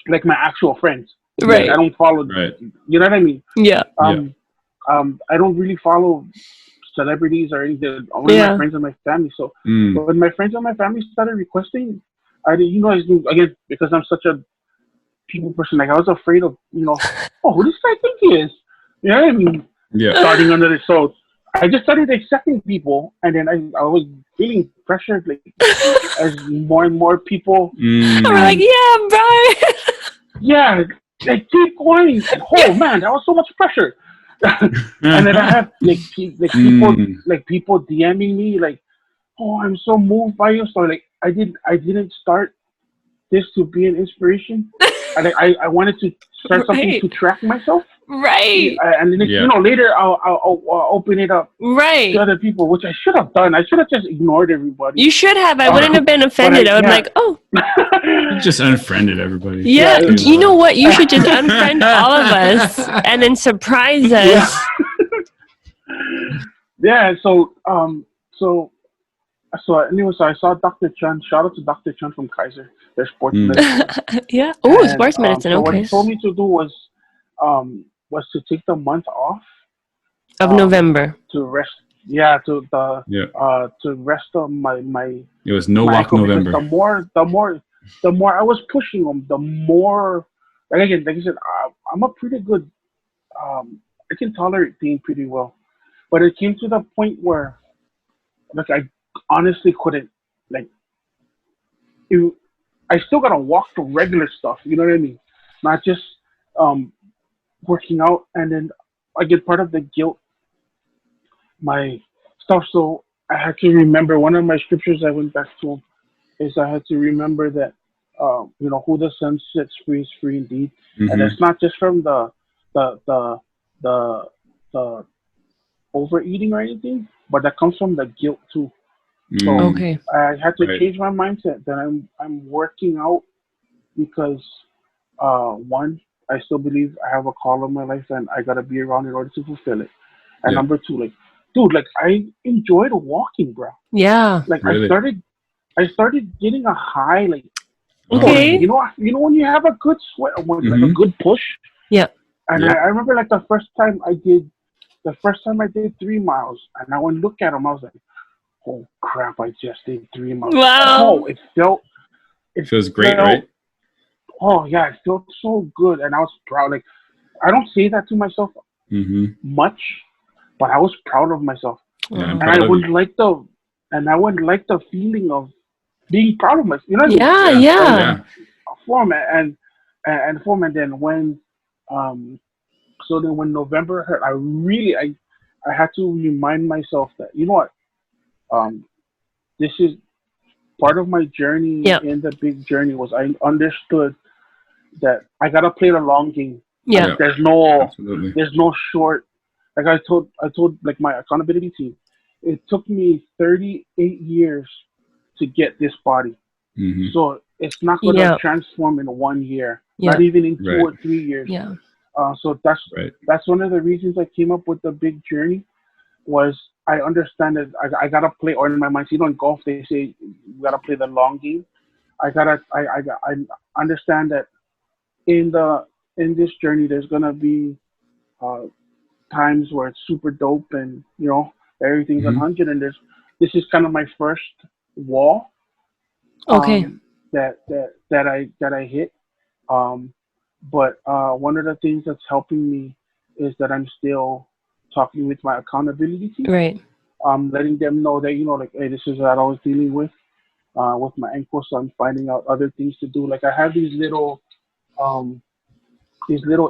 like my actual friends. Right. Like, I don't follow. Right. You know what I mean? Yeah. I don't really follow celebrities or anything. Only my friends and my family. So when my friends and my family started requesting, I did. You know, again because I'm such a people person. Like I was afraid of who does I think he is? You know what I mean? Yeah. Starting under this, so I just started accepting people, and then I was feeling pressured, like as more and more people. I'm like, yeah, Brian. Yeah, like keep going, and oh man, that was so much pressure. And then I have people DMing me like, oh, I'm so moved by your story. Like I didn't start this to be an inspiration. I wanted to start something to track myself. Right. And then later I'll open it up to other people, which I should have done. I should have just ignored everybody. You should have. I wouldn't have been offended. I would be like, oh. You just unfriended everybody. Yeah. You know what? You should just unfriend all of us and then surprise us. Yeah. So anyway, so I saw Dr. Chen. Shout out to Dr. Chen from Kaiser. Their sports medicine. Yeah. Oh, sports medicine. So okay. what he told me to do was to take the month off of November to rest. Yeah, to rest on my. It was no walk November. The more I was pushing them, the more like I said, I'm a pretty good. I can tolerate pain pretty well, but it came to the point where, like, I honestly couldn't. Like, I still gotta walk the regular stuff. You know what I mean? Not just working out, and then I get part of the guilt. My stuff. So I had to remember one of my scriptures. I went back to is I had to remember that who the Son sets free is free indeed, and it's not just from the overeating or anything, but that comes from the guilt too. So I had to change my mindset that I'm working out because one, I still believe I have a call in my life and I gotta be around in order to fulfill it. And number two, like, dude, like I enjoyed walking, bro. Yeah. Like really? I started getting a high, like, okay. You know when you have a good sweat, like a good push. Yeah. And I remember like the first time I did 3 miles, and I went look at them, I was like, oh crap, I just did 3 miles. Wow. Oh, it feels great, right? Oh yeah, it felt so good, and I was proud. Like I don't say that to myself much, but I was proud of myself. Yeah, and I wouldn't like the feeling of being proud of myself. You know what I mean? Yeah. And then when when November hit, I had to remind myself that this is part of my journey. In the big journey was I understood that I gotta play the long game. Yeah. Like, there's no short. Like I told like my accountability team, it took me 38 years to get this body. So it's not going to transform in 1 year, not even in 2 or 3 years. Yeah. So that's one of the reasons I came up with the big journey. Was I understand that I gotta play, or in my mind, in golf they say you gotta play the long game. I understand that in this journey there's gonna be times where it's super dope and everything's 100, and this is kind of my first wall. That I hit. But one of the things that's helping me is that I'm still talking with my accountability team. Right. Letting them know that like, hey, this is what I was dealing with my ankle, so I'm finding out other things to do. Like I have these little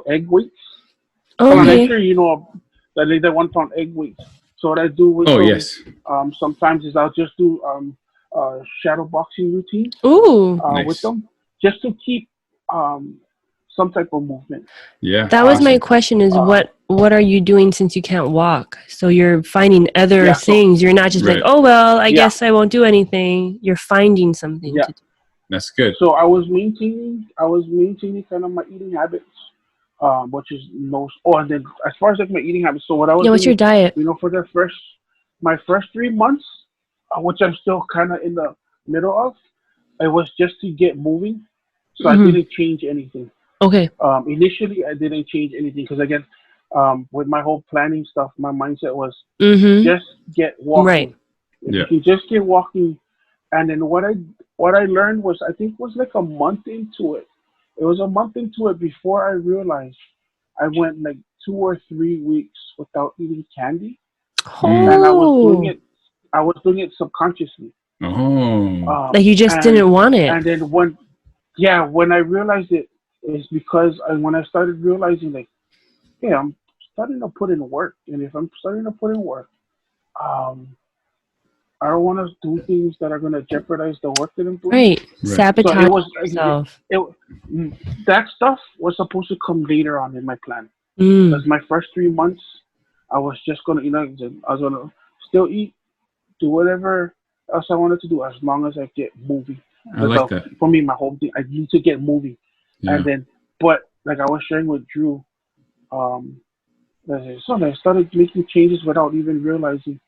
egg weights. I'm sure the 1 pound egg weights. So what I do with sometimes is I'll just do shadow boxing routine. Ooh. With them, just to keep some type of movement. Yeah. That was my question: is what are you doing since you can't walk? So you're finding other things. You're not just like, oh well, I guess I won't do anything. You're finding something to do. That's good. So I was maintaining kind of my eating habits, which is and then as far as like my eating habits. So what I was what's doing, your diet? For my first 3 months, which I'm still kind of in the middle of, it was just to get moving. So I didn't change anything. Okay. Initially, I didn't change anything because again, with my whole planning stuff, my mindset was just get walking. Right. If you can just get walking, and then what I learned was I think it was like a month into it. It was a month into it before I realized I went like 2 or 3 weeks without eating candy, and I was doing it subconsciously. Oh. Like you just didn't want it. And then when I realized it is because when I started realizing like, hey, I'm starting to put in work, and if I'm starting to put in work, I don't want to do things that are going to jeopardize the work that I'm doing. Right. Sabotage yourself. That stuff was supposed to come later on in my plan. Because my first 3 months, I was just going to, I was going to still eat, do whatever else I wanted to do as long as I get moving. I like that. For me, my whole thing, I need to get moving. Yeah. And then, but like I was sharing with Drew, so I started making changes without even realizing.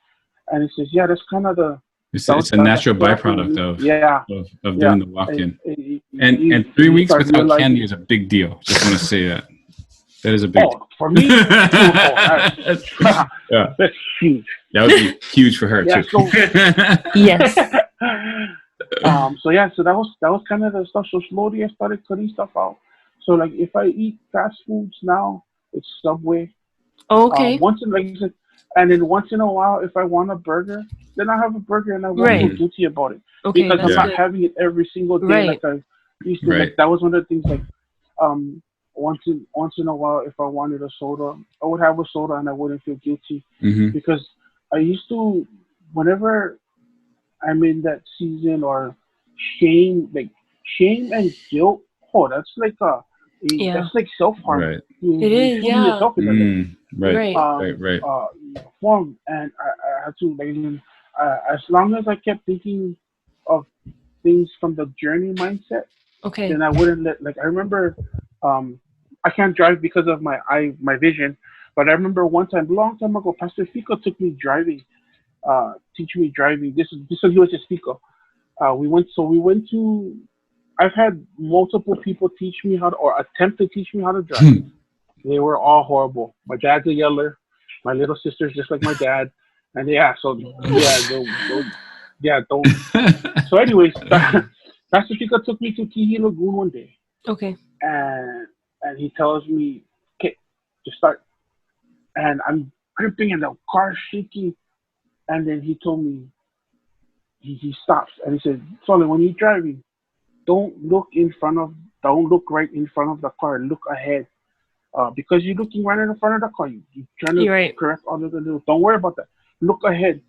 And it says, yeah, that's kind of it's a natural byproduct of doing the walk-in. And 3 weeks without candy is a big deal. Just want to say that. That is a big deal. For me, that's huge. That would be huge for her too. So, yes. So that was kind of the stuff. So slowly I started cutting stuff out. So like if I eat fast foods now, it's Subway. Okay. And then once in a while, if I want a burger, then I have a burger and I won't feel guilty about it. Okay, because I'm not having it every single day like I used to. Like, that was one of the things. Like once in a while, if I wanted a soda, I would have a soda and I wouldn't feel guilty because I used to, whenever I'm in that season or shame and guilt. Oh, that's like that's like self-harm. Right. It is, yeah. Right. Form, and I had to as long as I kept thinking of things from the journey mindset, then I wouldn't I remember, I can't drive because of my vision, but I remember one time, long time ago, Pastor Fico took me driving, teaching me driving. This was he was a speaker. We went to. I've had multiple people teach me or attempt to teach me how to drive. They were all horrible. My dad's a yeller. My little sister's just like my dad. And don't. So anyways, Pastor Chica took me to Kihi Lagoon one day. Okay. And he tells me, okay, just start. And I'm gripping and the car's shaking. And then he told me, he stops. And he said, Solly, when you're driving, don't look right in front of the car. Look ahead. Because you're looking right in front of the car. You're trying to correct all of the little. Don't worry about that. Look ahead.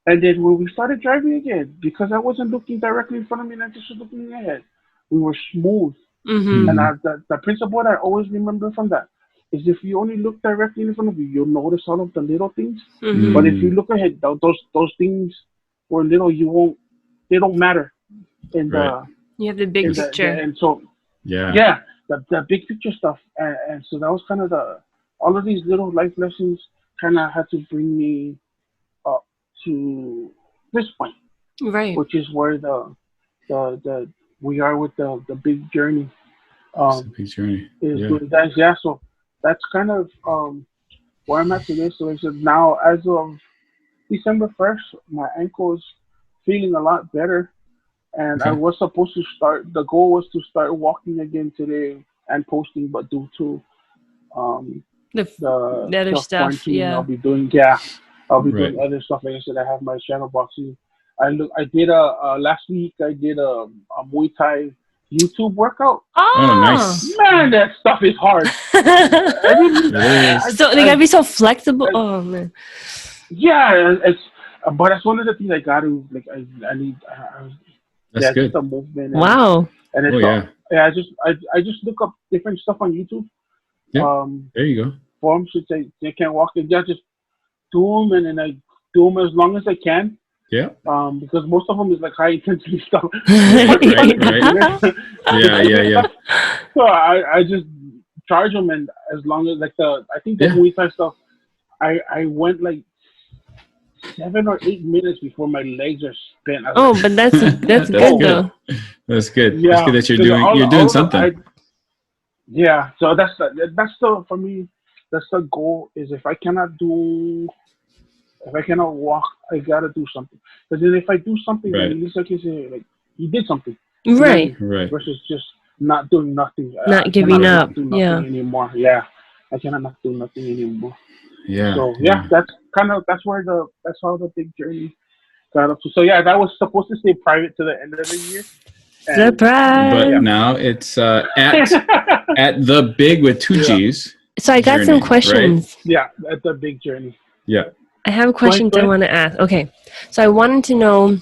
And then when we started driving again, because I wasn't looking directly in front of me and I just was looking ahead, we were smooth. Mm-hmm. And the principle that I always remember from that is if you only look directly in front of you, you'll notice all of the little things. Mm-hmm. But if you look ahead, those things were little. They don't matter. And you have the big picture. And so the big picture stuff. And so that was kind of all of these little life lessons kind of had to bring me up to this point, right? Which is where the we are with the big journey. Big journey. So that's kind of where I'm at today. So I said now, as of December 1st, my ankle is feeling a lot better. And I was supposed to start, the goal was to start walking again today and posting, but due to the other stuff, I'll be doing doing other stuff. Like I said, I have my shadow boxing. I did last week I did a Muay Thai YouTube workout. Oh, nice. Man, that stuff is hard. So they gotta be so flexible. Oh man. Yeah, but that's one of the things I got to I need. That's good. Just a movement. Wow. And it's Yeah, I just look up different stuff on YouTube. Yeah. There you go. Forms should say they can't walk. And yeah, just do them, and then I do them as long as I can. Yeah. Because most of them is like high intensity stuff. Right. Yeah. So I just charge them, and as long as I think the Muay Thai stuff, I went like 7 or 8 minutes before my legs are spent. But that's good though. That's good. Yeah, that's good that you're doing something. So that's for me. That's the goal. Is if I cannot walk, I gotta do something. Because then if I do something, then at least I can say like you did something. Right. Versus just not doing nothing. Not giving up. Do nothing anymore. Yeah. I cannot not do nothing anymore. Yeah. So that's how the big journey got up to. So yeah, that was supposed to stay private to the end of the year. Surprise! But now it's at the big with 2 G's. So I got some questions. Right? Yeah, at the big journey. Yeah. I have questions I want to ask. Okay, so I wanted to know,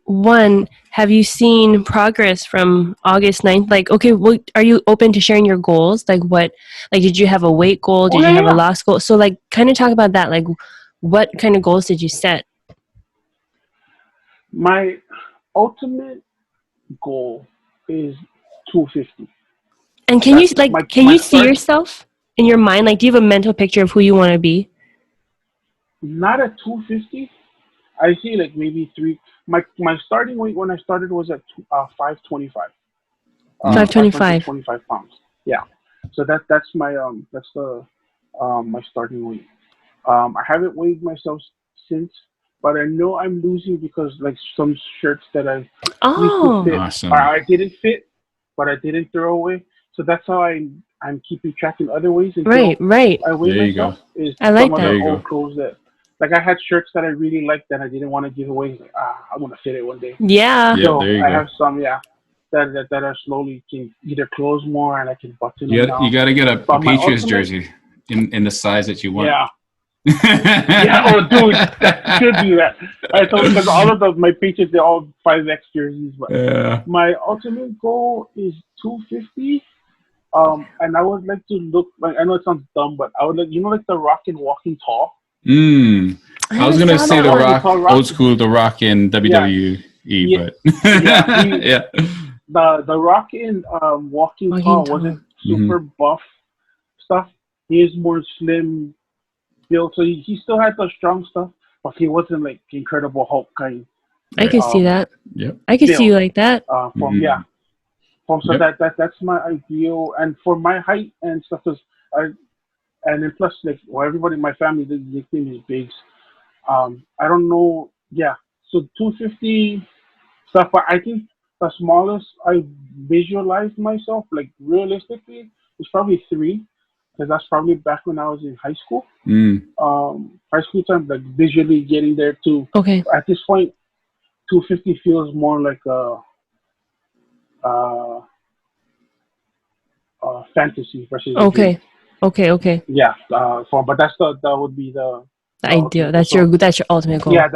one, have you seen progress from August 9th? Like, okay, are you open to sharing your goals? Like did you have a weight goal? Did you have a loss goal? So like, kind of talk about that. Like, what kind of goals did you set? My ultimate goal is 250. And can you see yourself in your mind? Like, do you have a mental picture of who you want to be? Not at 250. I see like maybe 3. My starting weight when I started was at 525. 525. 25 pounds. Yeah. So that's my my starting weight. I haven't weighed myself since, but I know I'm losing because like some shirts that I used to fit, awesome. I didn't fit, but I didn't throw away. So that's how I'm keeping track in other ways. Right. I weigh there myself. Is I like some that. of the old clothes that. Like I had shirts that I really liked that I didn't want to give away. Like, I want to fit it one day. Yeah. Yeah, so there you I go. have some, that are slowly can either close more and I can button them down. You got to get a Patriots jersey in the size that you want. Yeah. Oh, dude, that should do that. I told because all of my Patriots, they're all 5X jerseys. But my ultimate goal is 250. And I would like to look like, I know it sounds dumb, but I would like, like the Rock and Walking Tall. I was gonna say the Rock, old school, the Rock in WWE, but the Rock in Walking Tall wasn't super buff stuff. He is more slim built, so he still had the strong stuff, but he wasn't like Incredible Hulk kind. I can see that. Yep. I can see you like that. So that's my ideal, and for my height and stuff is and then plus like everybody in my family the nickname is Biggs. I don't know. Yeah. So 250 stuff, but I think the smallest I visualized myself like realistically is probably 3, because that's probably back when I was in high school. High school time, like visually getting there too. Okay. At this point, 250 feels more like a fantasy versus Okay. Yeah, but that would be the idea. That's your ultimate goal. Yeah,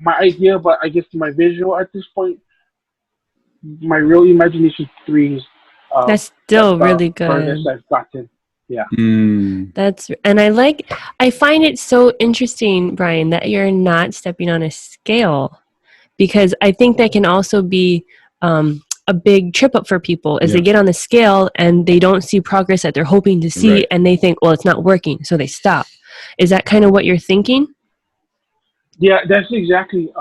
my idea, but I guess my visual at this point, my real imagination 3 is. That's still really good. Furthest I've gotten. Yeah. I find it so interesting, Brian, that you're not stepping on a scale, because I think that can also be a big trip up for people as they get on the scale and they don't see progress that they're hoping to see, and they think, well, it's not working, so they stop. Is that kind of what you're thinking? Yeah, that's exactly.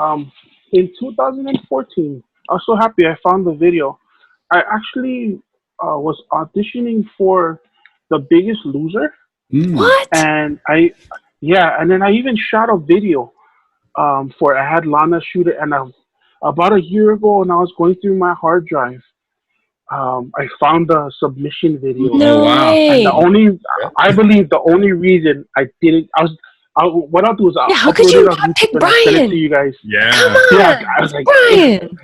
In 2014, I was so happy I found the video. I actually was auditioning for The Biggest Loser. What? And and then I even shot a video for it. I had Lana shoot it, and about a year ago, when I was going through my hard drive, I found the submission video. No way. And I believe the only reason I didn't, what I'll do is I'll how upload could you it on not pick YouTube and I'll send it to you guys. Yeah. Come on. Yeah, I was like, Brian.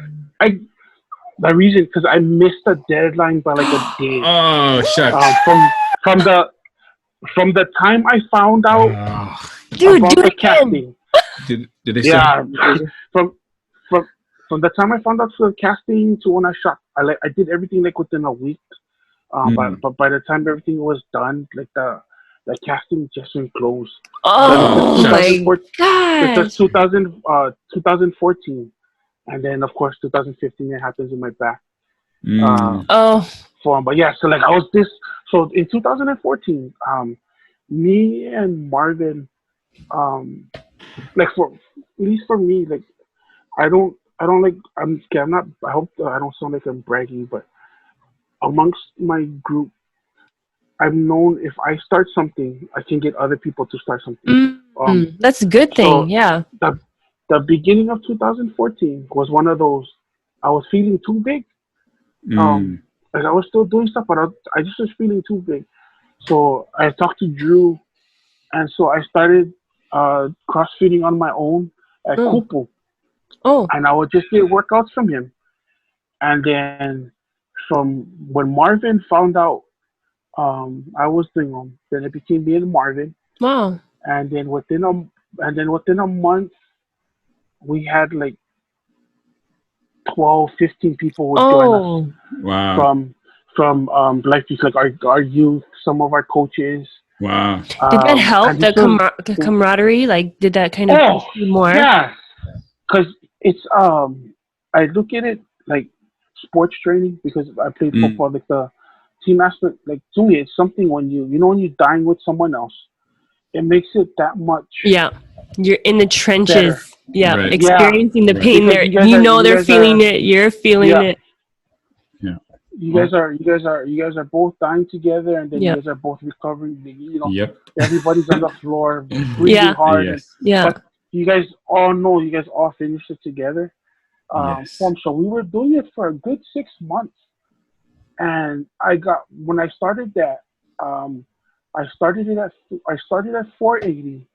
The reason, because I missed the deadline by like a day. Oh, shucks. From the time I found out Dude, about do the it again. casting. Did they say? Yeah, from from the time I found out the casting to when I shot, I did everything like within a week. But by the time everything was done, like the casting just went close. Oh my This was gosh. 2014, and then of course 2015 it happens in my back. Mm. Oh. Form, but yeah, so like I was this. So in 2014, me and Marvin, like for at least for me, like I don't like I'm okay, I'm not I hope I don't sound like I'm bragging, but amongst my group, I'm known if I start something, I can get other people to start something. That's a good thing. So Yeah. the beginning of 2014 was one of those. I was feeling too big. Mm. Like I was still doing stuff, but I just was feeling too big. So I talked to Drew, and so I started crossfitting on my own at Mm. Kupu, Oh. and I would just get workouts from him. And then from when Marvin found out I was doing them, then it became me and Marvin. Wow. And then within a month, we had like 12, 15 people would join us Oh. Wow. like just like our youth, some of our coaches. Wow. Did that help And this the camaraderie? Like, did that kind of push you more? yeah, because it's I look at it like sports training because I played football. Like the team aspect, like to me, it's something when when you're dying with someone else, it makes it that much. Yeah, you're in the trenches. Better. Yeah, Right. experiencing the pain Because there. you guys They're feeling it. You're feeling it. Yeah. You guys are both dying together, and then Yep. you guys are both recovering. Yep. Everybody's on the floor breathing hard, Yes. Yeah. but you guys all know you guys all finished it together. Yes. So we were doing it for a good 6 months, and when I started that, I started at 480,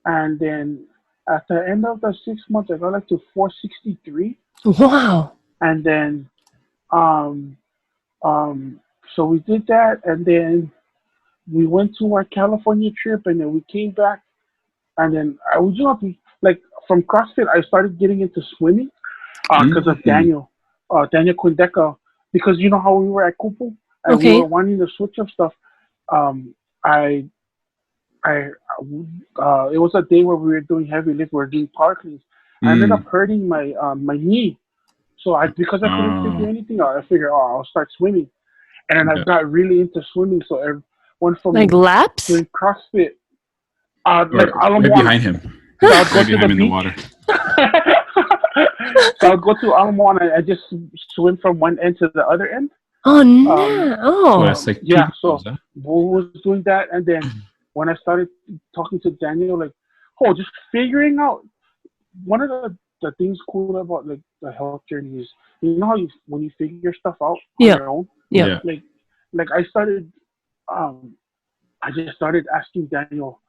and then at the end of the 6 months, I got like to 463, Wow. and then um, so we did that, and then we went to our California trip, and then we came back, and then I would like from CrossFit, I started getting into swimming because of Daniel Quindeca, because you know how we were at Kupu and we were wanting to switch up stuff. I it was a day where we were doing heavy lift, we were doing power cleans. I ended up hurting my my knee, so because I couldn't figure anything out, I figured, I'll start swimming, and then I got really into swimming. So I went from like laps doing CrossFit, like right behind him. So I'd go Right to behind the him in the beach. water. So I'd go to Alamoana. I just swim from one end to the other end. Oh no! Oh, that's like yeah. So huh? Bull was doing that, and then when I started talking to Daniel, like, just figuring out one of the things cool about like the health journey is how when you figure stuff out on your own. Yeah. Like I started, I just started asking Daniel,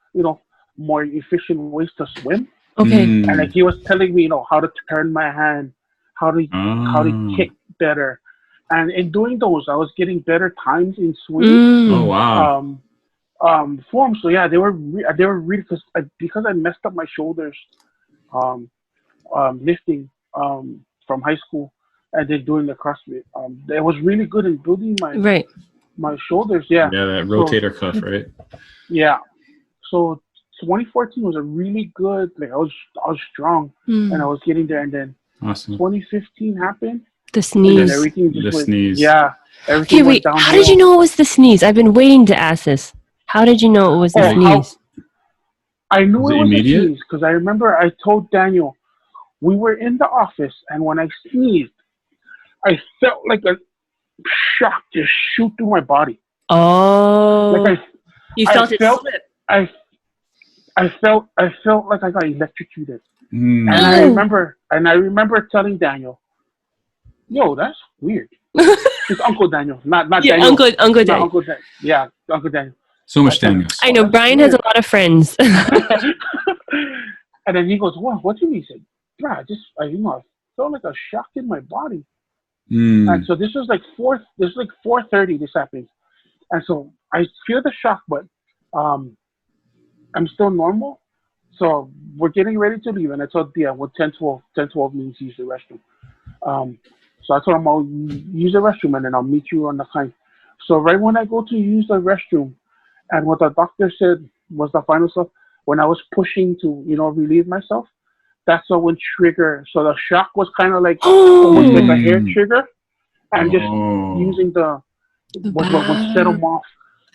more efficient ways to swim. Okay. And like he was telling me, how to turn my hand, how to kick better, and in doing those, I was getting better times in swimming. Oh wow. Form. So yeah, they were really because I messed up my shoulders, lifting, from high school, and then doing the CrossFit. It was really good in building my shoulders. Yeah. Yeah, that rotator cuff, right? Yeah. So 2014 was a really good. Like I was strong, and I was getting there. And then awesome. 2015 happened. The sneeze. And everything just sneeze. Yeah. Everything went downhill. How did you know it was the sneeze? I've been waiting to ask this. How did you know it was the sneeze? I knew it was a sneeze because I remember I told Daniel we were in the office, and when I sneezed, I felt like a shock just shoot through my body. Oh. Like you felt it slip. I felt like I got electrocuted. And I remember telling Daniel, "Yo, that's weird." It's Uncle Daniel, not Daniel. Uncle Daniel. Yeah, Uncle Daniel. So much Daniel. I know Brian has a lot of friends. And then he goes, "What do you mean?" He said, "Bro, I felt like a shock in my body." And so this was like 4:30. This happens, and so I feel the shock, but I'm still normal. So we're getting ready to leave, and I told Dia, well, 10:12, 10:12 means use the restroom. So I told him I'll use the restroom, and then I'll meet you on the time. So right when I go to use the restroom, and what the doctor said was the final stuff, when I was pushing to, relieve myself, that's what would trigger. So the shock was kind of like almost like a hair Mm. trigger, and just Oh. using The what would set bath. them off.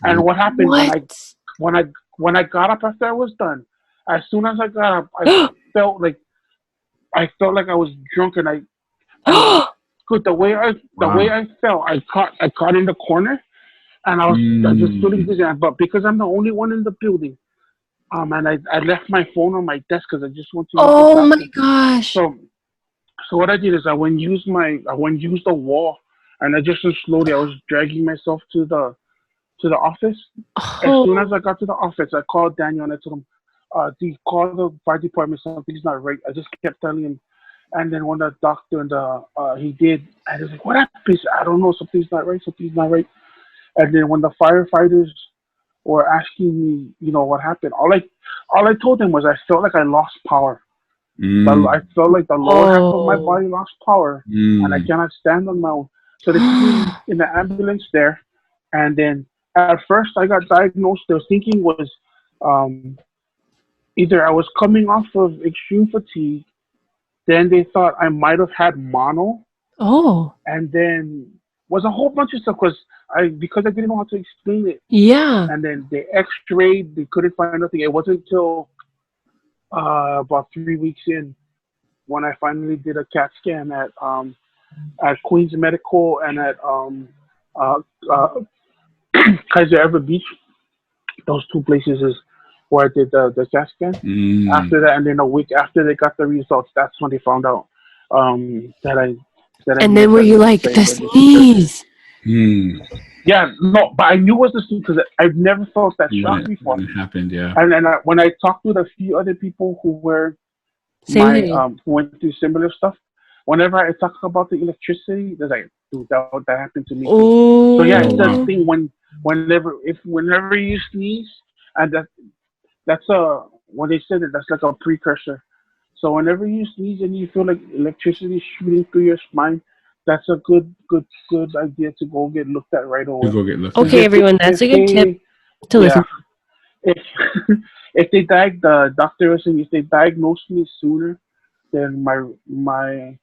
And what happened What? when I got up after I was done? As soon as I got up, felt like I felt like I was drunk, and good the way Wow. I felt, I caught in the corner, and I was just feeling Mm. dizzy. But because I'm the only one in the building, and I left my phone on my desk because I just went to use the Oh my bathroom. gosh. So what I did is I went and used the wall, and I just slowly I was dragging myself to the office. As soon as Oh. I got to the office, I called Daniel and I told him, "Do you call the fire department? Something's not right." I just kept telling him, and then when the doctor and he did, and he was like, "What happened?" He said, "I don't know. Something's not right. Something's not right." And then when the firefighters were asking me, what happened, all I told them was I felt like I lost power. I Mm. felt like the lower half of my Oh. body lost power, and I Mm. cannot stand on my own. So they put me in the ambulance there, and then at first I got diagnosed. They was thinking was um, either I was coming off of extreme fatigue, then they thought I might have had mono, Oh. and then was a whole bunch of stuff because I didn't know how to explain it. Yeah. And then they X-rayed, they couldn't find nothing. It wasn't until about 3 weeks in when I finally did a CAT scan at Queens Medical and at uh, uh, Kaiser Ever Beach. Those two places is where I did the CAT scan. After Mm. that, and then a week after they got the results, that's when they found out that I And needed then were the you like the emergency surgery. sneeze? Mm. Yeah, no, but I knew it was the same because I've never felt that shock When before. it happened, yeah. And when I talked with a few other people who were Same thing. who went through similar stuff, whenever I talk about the electricity, they're like, dude, that happened to me too. So yeah, Oh it's the wow. Oh. thing whenever you sneeze, and that's when they said it, that's like a precursor. So whenever you sneeze and you feel like electricity shooting through your spine, that's a good idea to go get looked at right To away. go get lifted. Because Okay, everyone, that's if a good tip they to yeah listen. if the doctor was saying if they diagnosed me sooner, then my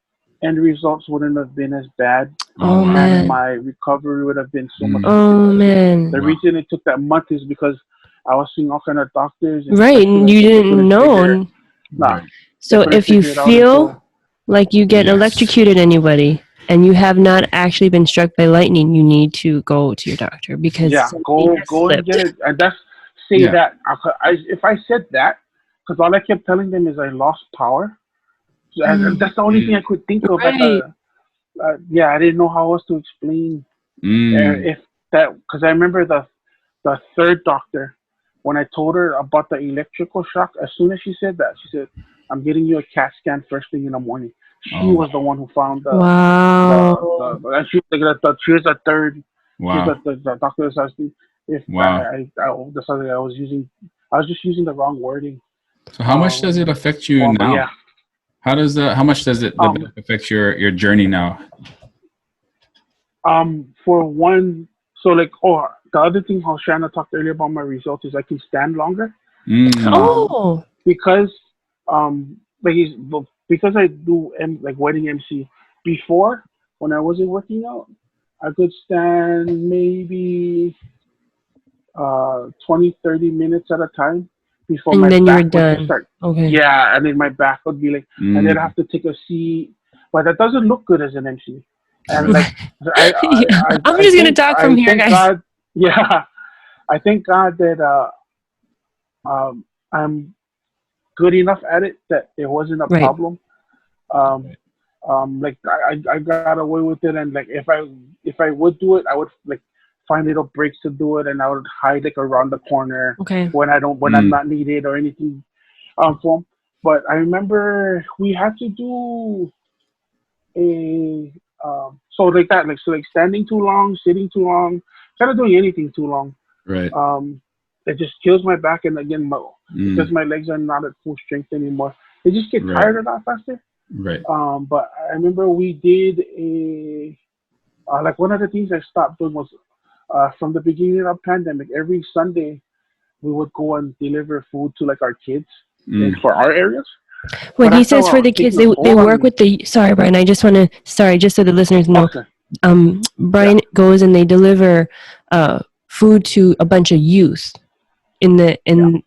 end results wouldn't have been as bad, Oh Oh wow. and man. my recovery would have been so much Mm. quicker. Oh Because man. the Wow. reason it took that month is because I was seeing all kind of doctors and Right, and you specialists, and didn't know. nah, they So couldn't if you figure it out feel until like you get Yes. electrocuted anybody and you have not actually been struck by lightning, you need to go to your doctor because yeah, something go has go and slipped. get it. And that's say Yeah. that if I said that, because all I kept telling them is I lost power. So, and Mm, that's the only thing I could think of. right. Yeah, I didn't know how else to explain Mm. if that because I remember the third doctor when I told her about the electrical shock. As soon as she said that, she said, "I'm getting you a CAT scan first thing in the morning." She Oh was the one who found Wow. and she was the third. She was wow. the doctor was asking if Wow. I decided I was just using the wrong wording. So how much does it affect you But now? yeah, How much does the um, back affect your journey now? for one, so like, the other thing how Shanna talked earlier about my results is I can stand longer. Mm. Um, Oh. because like because I do like wedding MC before when I wasn't working out, I could stand maybe 20-30 minutes at a time before And my then you were back would just done. start. Okay. Yeah, and then my back would be like, and then I Mm. have to take a seat, but that doesn't look good as an MC. And Right. like I Yeah. I I'm I just gonna think talk from I here, thank guys. God. Yeah, I thank God that I'm good enough at it that it wasn't a Right. problem. Um, like I got away with it, and like if I would do it, I would like find little breaks to do it, and I would hide like around the corner Okay. when I'm Mm. not needed or anything. For 'em. But I remember we had to do a so like standing too long, sitting too long, kind of doing anything too long. Right. Um, it just kills my back, and again, because my legs are not at full strength anymore, they just get tired a lot faster. Right. But I remember we did like one of the things I stopped doing was from the beginning of the pandemic. Every Sunday, we would go and deliver food to like our kids for our areas. When he says for the kids, they work with the. Sorry, Brian. I just want to. Sorry, just so the listeners know. Okay. Brian goes and they deliver food to a bunch of youth in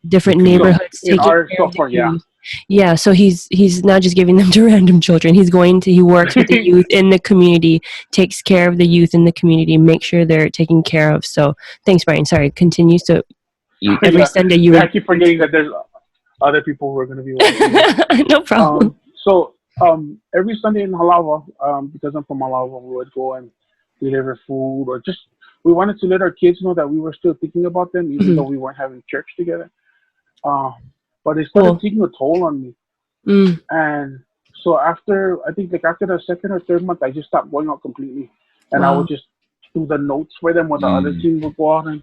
different neighborhoods. In our software, Yeah, so he's not just giving them to random children. He works with the youth in the community, takes care of the youth in the community, make sure they're taken care of. So thanks, Brian. Sorry, continue. So every Sunday I keep forgetting that there's other people who are going to be watching. No problem. So every Sunday in Halawa, because I'm from Halawa, we would go and deliver food, or just we wanted to let our kids know that we were still thinking about them, even though we weren't having church together. But it started taking a toll on me. And so after the second or third month, I just stopped going out completely. And I would just do the notes for them, while the other team would go out and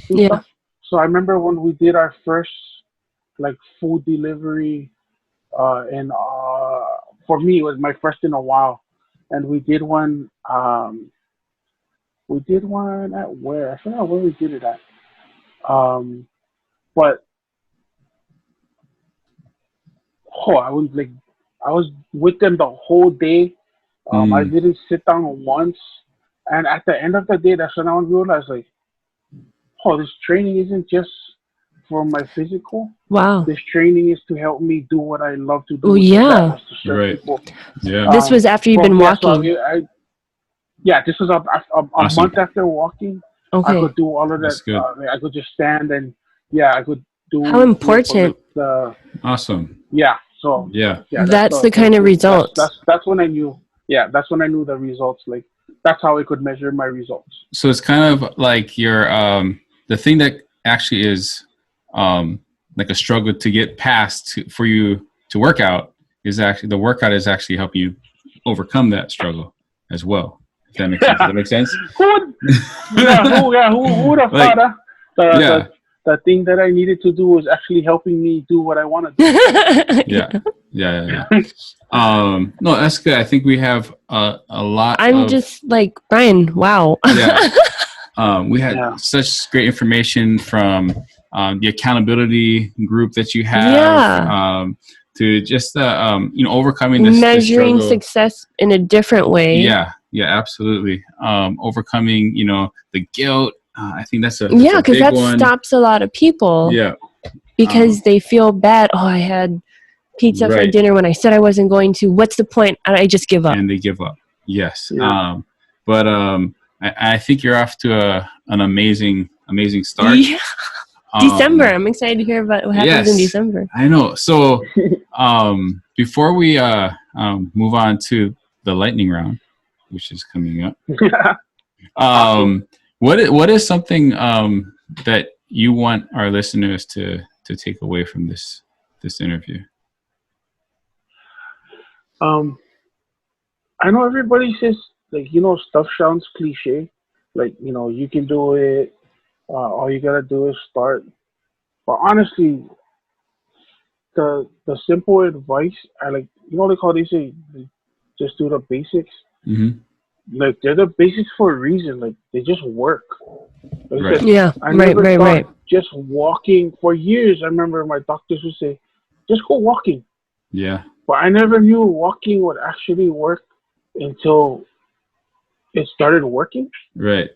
do stuff. So I remember when we did our first like food delivery, and for me it was my first in a while. And we did one at where? I forgot where we did it at. But I was with them the whole day. I didn't sit down once. And at the end of the day, that's when I realized, like, this training isn't just for my physical. Wow. This training is to help me do what I love to do. Oh, yeah. Right. Yeah. This was after you've been walking. This was a month after walking. Okay. I could do all of that. I could just stand and I could do. How important. Awesome. Yeah. So that's the kind of results. That's when I knew. Yeah, that's when I knew the results. Like, that's how I could measure my results. So it's kind of like your the thing that actually is like a struggle to get past for you to work out is actually the workout is actually helping you overcome that struggle as well. If that makes sense. Does that make sense? Who would have thought that? The thing that I needed to do was actually helping me do what I want to do. Yeah. No, that's good. I think we have a lot. I'm just like, Brian, wow. We had such great information from the accountability group that you have to just overcoming this measuring success in a different way. Yeah, absolutely. Overcoming the guilt. I think that's because that stops a lot of people. Yeah, because they feel bad. I had pizza for dinner when I said I wasn't going to. What's the point? And I just give up. And they give up. Yes. But I think you're off to an amazing start. Yeah. December. I'm excited to hear about what happens in December. I know. So before we move on to the lightning round, which is coming up, what is something that you want our listeners to take away from this interview? I know everybody says, like, stuff sounds cliche. Like, you can do it. All you gotta do is start. But honestly, the simple advice, I like, like how they say, just do the basics. Mm-hmm. Like, they're the basics for a reason. Like, they just work. Like Right. Just walking for years. I remember my doctors would say, just go walking. Yeah. But I never knew walking would actually work until it started working. Right.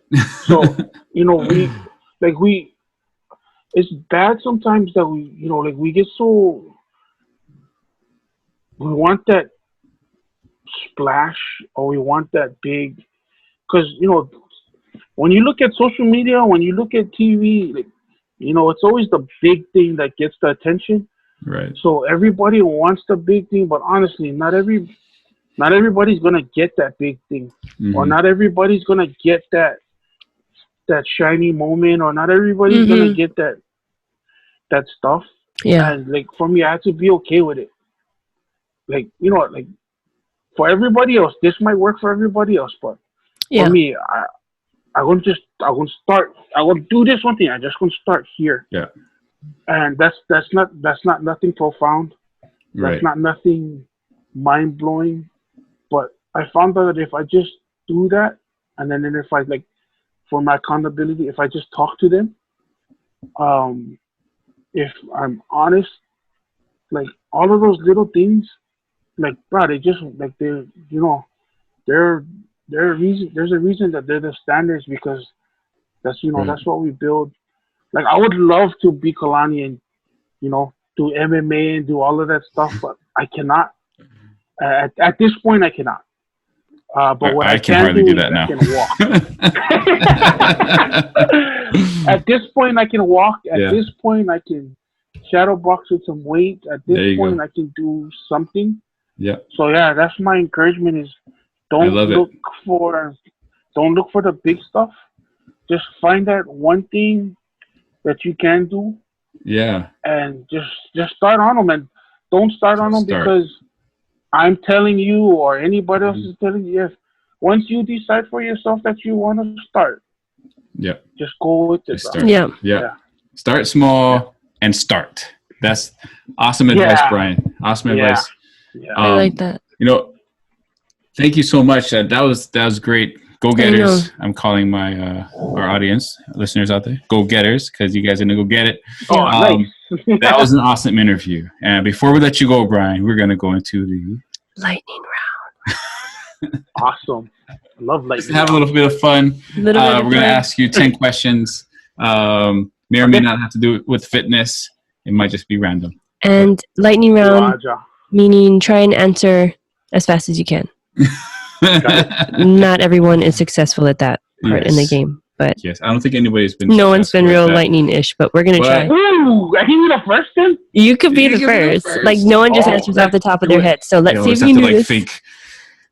So, it's bad sometimes that we get so, we want that splash, or we want that big, because, when you look at social media, when you look at TV, like, it's always the big thing that gets the attention. Right. So everybody wants the big thing, but honestly, not everybody's gonna get that big thing, or not everybody's gonna get that shiny moment, or not everybody's gonna get that stuff. Yeah. And like, for me, I had to be okay with it. Like, like, for everybody else, this might work for everybody else, but for me, I wouldn't just gonna start. I will do this one thing. I just gonna start here. Yeah. And that's not nothing profound. Right. That's not nothing mind blowing. But I found out that if I just do that, and then if I like for my accountability, if I just talk to them, if I'm honest, like all of those little things, like bro, they just like they're they're a reason. There's a reason that they're the standards because that's that's what we build. Like I would love to be Kalani and do MMA and do all of that stuff, but I cannot. At this point, I cannot. But what I can hardly do that now. I can walk. At this point, I can walk. At this point, I can shadow box with some weight. At this point, I can do something. Yeah. So yeah, that's my encouragement: is don't look for the big stuff. Just find that one thing that you can do. Yeah. And just start on them, and don't start on them because I'm telling you or anybody else is telling you. If once you decide for yourself that you want to start, just go with it. Yeah. Start small and start. That's awesome advice, Brian. Awesome advice. Yeah. I like that. Thank you so much. That was great. Go getters. I'm calling my our audience, listeners out there, go getters, because you guys are gonna go get it. Nice. That was an awesome interview. And before we let you go, Brian, we're gonna go into the lightning round. Awesome. I love lightning. Let's have a little bit of fun. We're gonna ask you 10 questions. May or may not have to do it with fitness. It might just be random. And lightning round, meaning try and answer as fast as you can. Not everyone is successful at that part in the game, but yes, I don't think anybody's been. No one's been real lightning-ish, but we're gonna try. Ooh, I can be the first then. You could be the first. Like no one just answers off the top of their head. So let's see if you knew this. Think.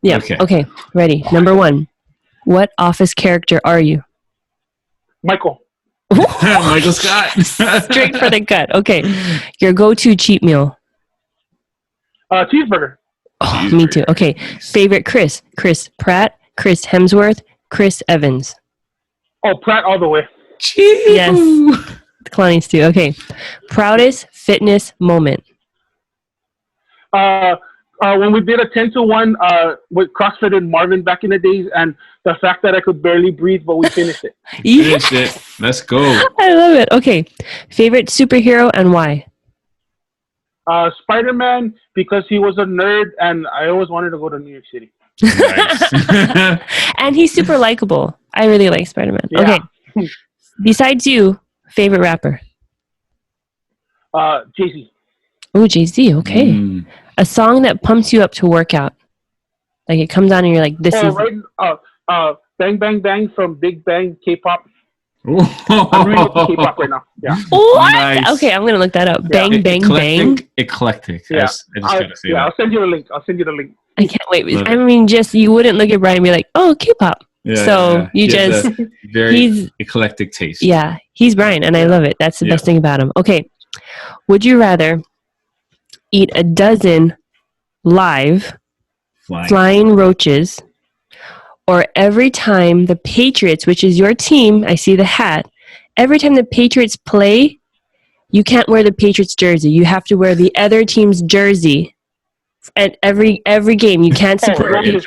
Yeah. Okay. Ready. Number 1. What office character are you? Michael. Michael Scott. Straight for the gut. Okay. Your go-to cheat meal. Cheeseburger. Oh, me too. Okay. Favorite Chris Pratt, Chris Hemsworth, Chris Evans. Oh, Pratt all the way. Yes. Kalani's too. Okay. Proudest fitness moment. When we did a 10-to-1 with CrossFit and Marvin back in the days, and the fact that I could barely breathe, but we finished it. Finished it. Let's go. I love it. Okay. Favorite superhero and why? Spider-Man, because he was a nerd, and I always wanted to go to New York City. Nice. And he's super likable. I really like Spider-Man. Yeah. Okay. Besides you, favorite rapper? Jay-Z. Oh, Jay-Z. Okay. A song that pumps you up to work out. Like it comes on and you're like, this is... Right, Bang Bang Bang from Big Bang K-pop. I'm reading K-pop right now. Yeah. What? Nice. Okay, I'm going to look that up. Yeah. Bang Bang Bang. Eclectic. Yeah. I just gotta say that. I'll send you the link. I can't wait. I mean, just you wouldn't look at Brian and be like, oh, K-pop. Yeah, you just... Very eclectic taste. Yeah, he's Brian, and I love it. That's the best thing about him. Okay. Would you rather eat a dozen live flying roaches, or every time the Patriots, which is your team, I see the hat, every time the Patriots play, you can't wear the Patriots jersey. You have to wear the other team's jersey at every game. You can't support roaches.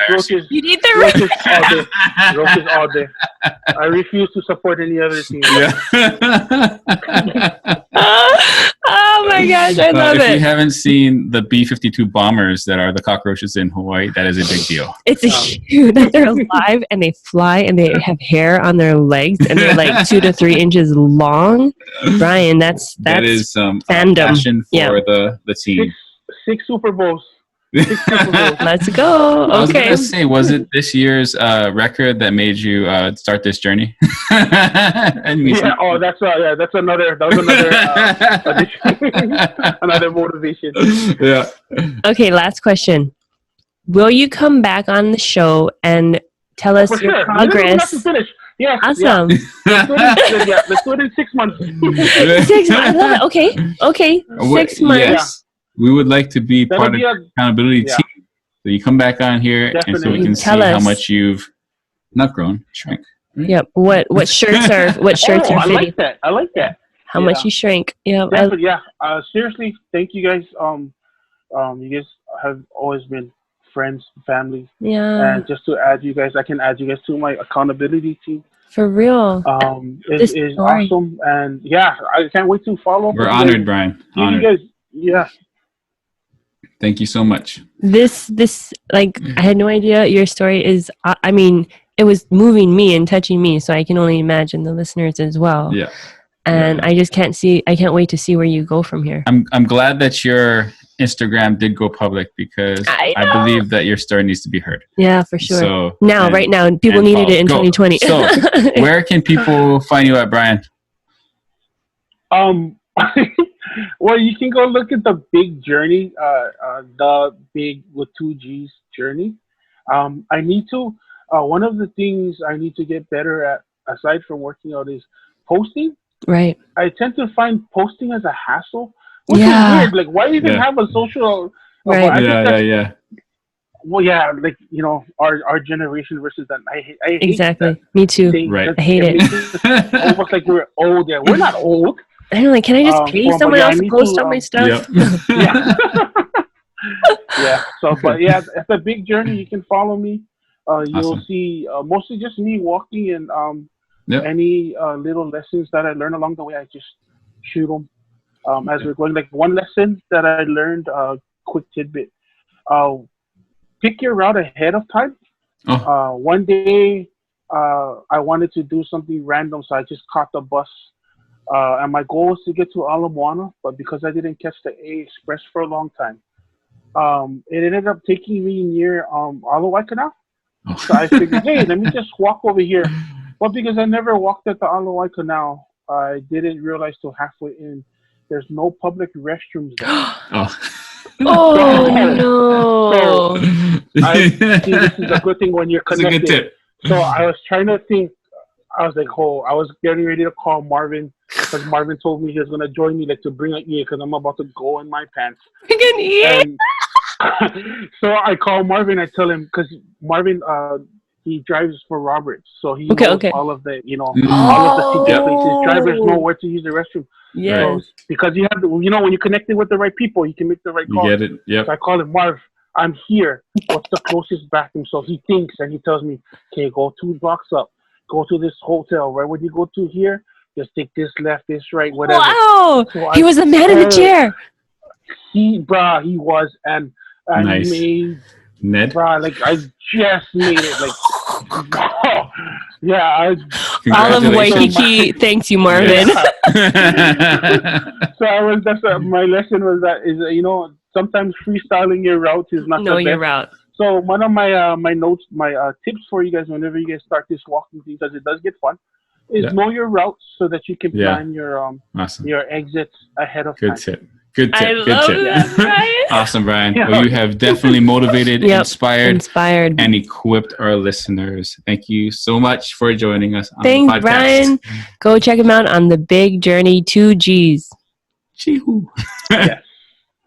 You need the roaches all day. Roaches all day. I refuse to support any other team. Yeah. Oh my gosh, I love it. If you haven't seen the B-52 bombers that are the cockroaches in Hawaii, that is a big deal. It's huge that they're alive and they fly and they have hair on their legs and they're like 2 to 3 inches long. Brian, that is some fandom. Passion for the team. Six Super Bowls. Let's go. I was Okay. gonna say, was it this year's record that made you start this journey? Yeah. Oh, that was another another motivation. Yeah. Okay, last question. Will you come back on the show and tell us your progress? Yeah. Awesome. Yeah. Let's do it in 6 months. 6 months. I love it. Okay. 6 months. Yes. We would like to be part of the accountability team. So you come back on here and so we can see how much you've not grown, shrank. Yep. What shirts are I fitting? like that. I like that. How much you shrink? Yep. Definitely, yeah. Seriously, thank you guys. You guys have always been friends, family, Yeah. and just to add you guys, I can add you guys to my accountability team. For real. Is awesome, and yeah, I can't wait to follow. We're honored, Brian. Honored. You guys, yeah. Thank you so much. This like I had no idea your story is. I mean, it was moving me and touching me, so I can only imagine the listeners as well. Yeah. And I just can't wait to see where you go from here. I'm glad that your Instagram did go public because I believe that your story needs to be heard. Yeah, for sure. So right now, people needed it in 2020. So, where can people find you at, Brian? Well, you can go look at the Big Journey, the Big with 2 G's journey. I need to. One of the things I need to get better at, aside from working out, is posting. Right. I tend to find posting as a hassle, which is weird. Like, why even have a social? Right. Yeah. Well, yeah, like, you know, our generation versus that. I hate exactly. That. Me too. Right. I hate it. Almost like we're old. Yeah, we're not old. I know. Like, can I just pay someone else to post on my stuff? Yeah. Yeah. So, but yeah, it's a Big Journey. You can follow me. You'll see mostly just me walking and any little lessons that I learn along the way. I just shoot them as we're going. Like one lesson that I learned, quick tidbit. Pick your route ahead of time. One day, I wanted to do something random, so I just caught the bus. And my goal was to get to Ala Moana, but because I didn't catch the A Express for a long time, it ended up taking me near Ala Canal. So I figured, hey, let me just walk over here. But because I never walked at the Ala Canal, I didn't realize till halfway in, there's no public restrooms there. Oh no! So I think this is a good thing when you're connected. That's a good tip. So I was trying to think. I was like, I was getting ready to call Marvin because Marvin told me he was gonna join me, like to bring an ear because I'm about to go in my pants. Bring an ear. So I call Marvin. I tell him because Marvin, he drives for Roberts, so he knows all of the, all of the secret places. Drivers know where to use the restroom. Yes. So, because you have to, when you're connected with the right people, you can make the right call. You get it. Yep. So I call him, Marv, I'm here. What's the closest bathroom? So he thinks and he tells me, okay, go 2 blocks up. Go to this hotel. Right when you go to here, just take this left, this right, whatever. Wow! So he was the man in the chair. He was, and nice. He made Ned. Like I just made it. Like, yeah. All of Waikiki, thanks you, Marvin. Yeah. So my lesson was that is sometimes freestyling your routes is not the best. Your route. So one of my my notes, my tips for you guys whenever you guys start this walking thing, because it does get fun, is know your routes so that you can plan your exits ahead of time. Good tip. Good tip. I love that, Brian. Awesome, Brian. Well, you have definitely motivated, inspired, and equipped our listeners. Thank you so much for joining us on the podcast. Brian. Go check him out on the Big Journey 2 G's. Chee-hoo. Yes.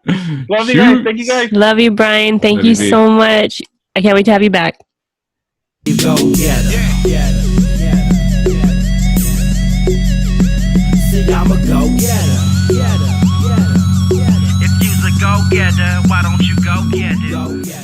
Love you guys. Thank you guys. Love you, Brian. Thank you so much. I can't wait to have you back. You go get her. See, I'm a go getter. If you's a go getter, why don't you go get it?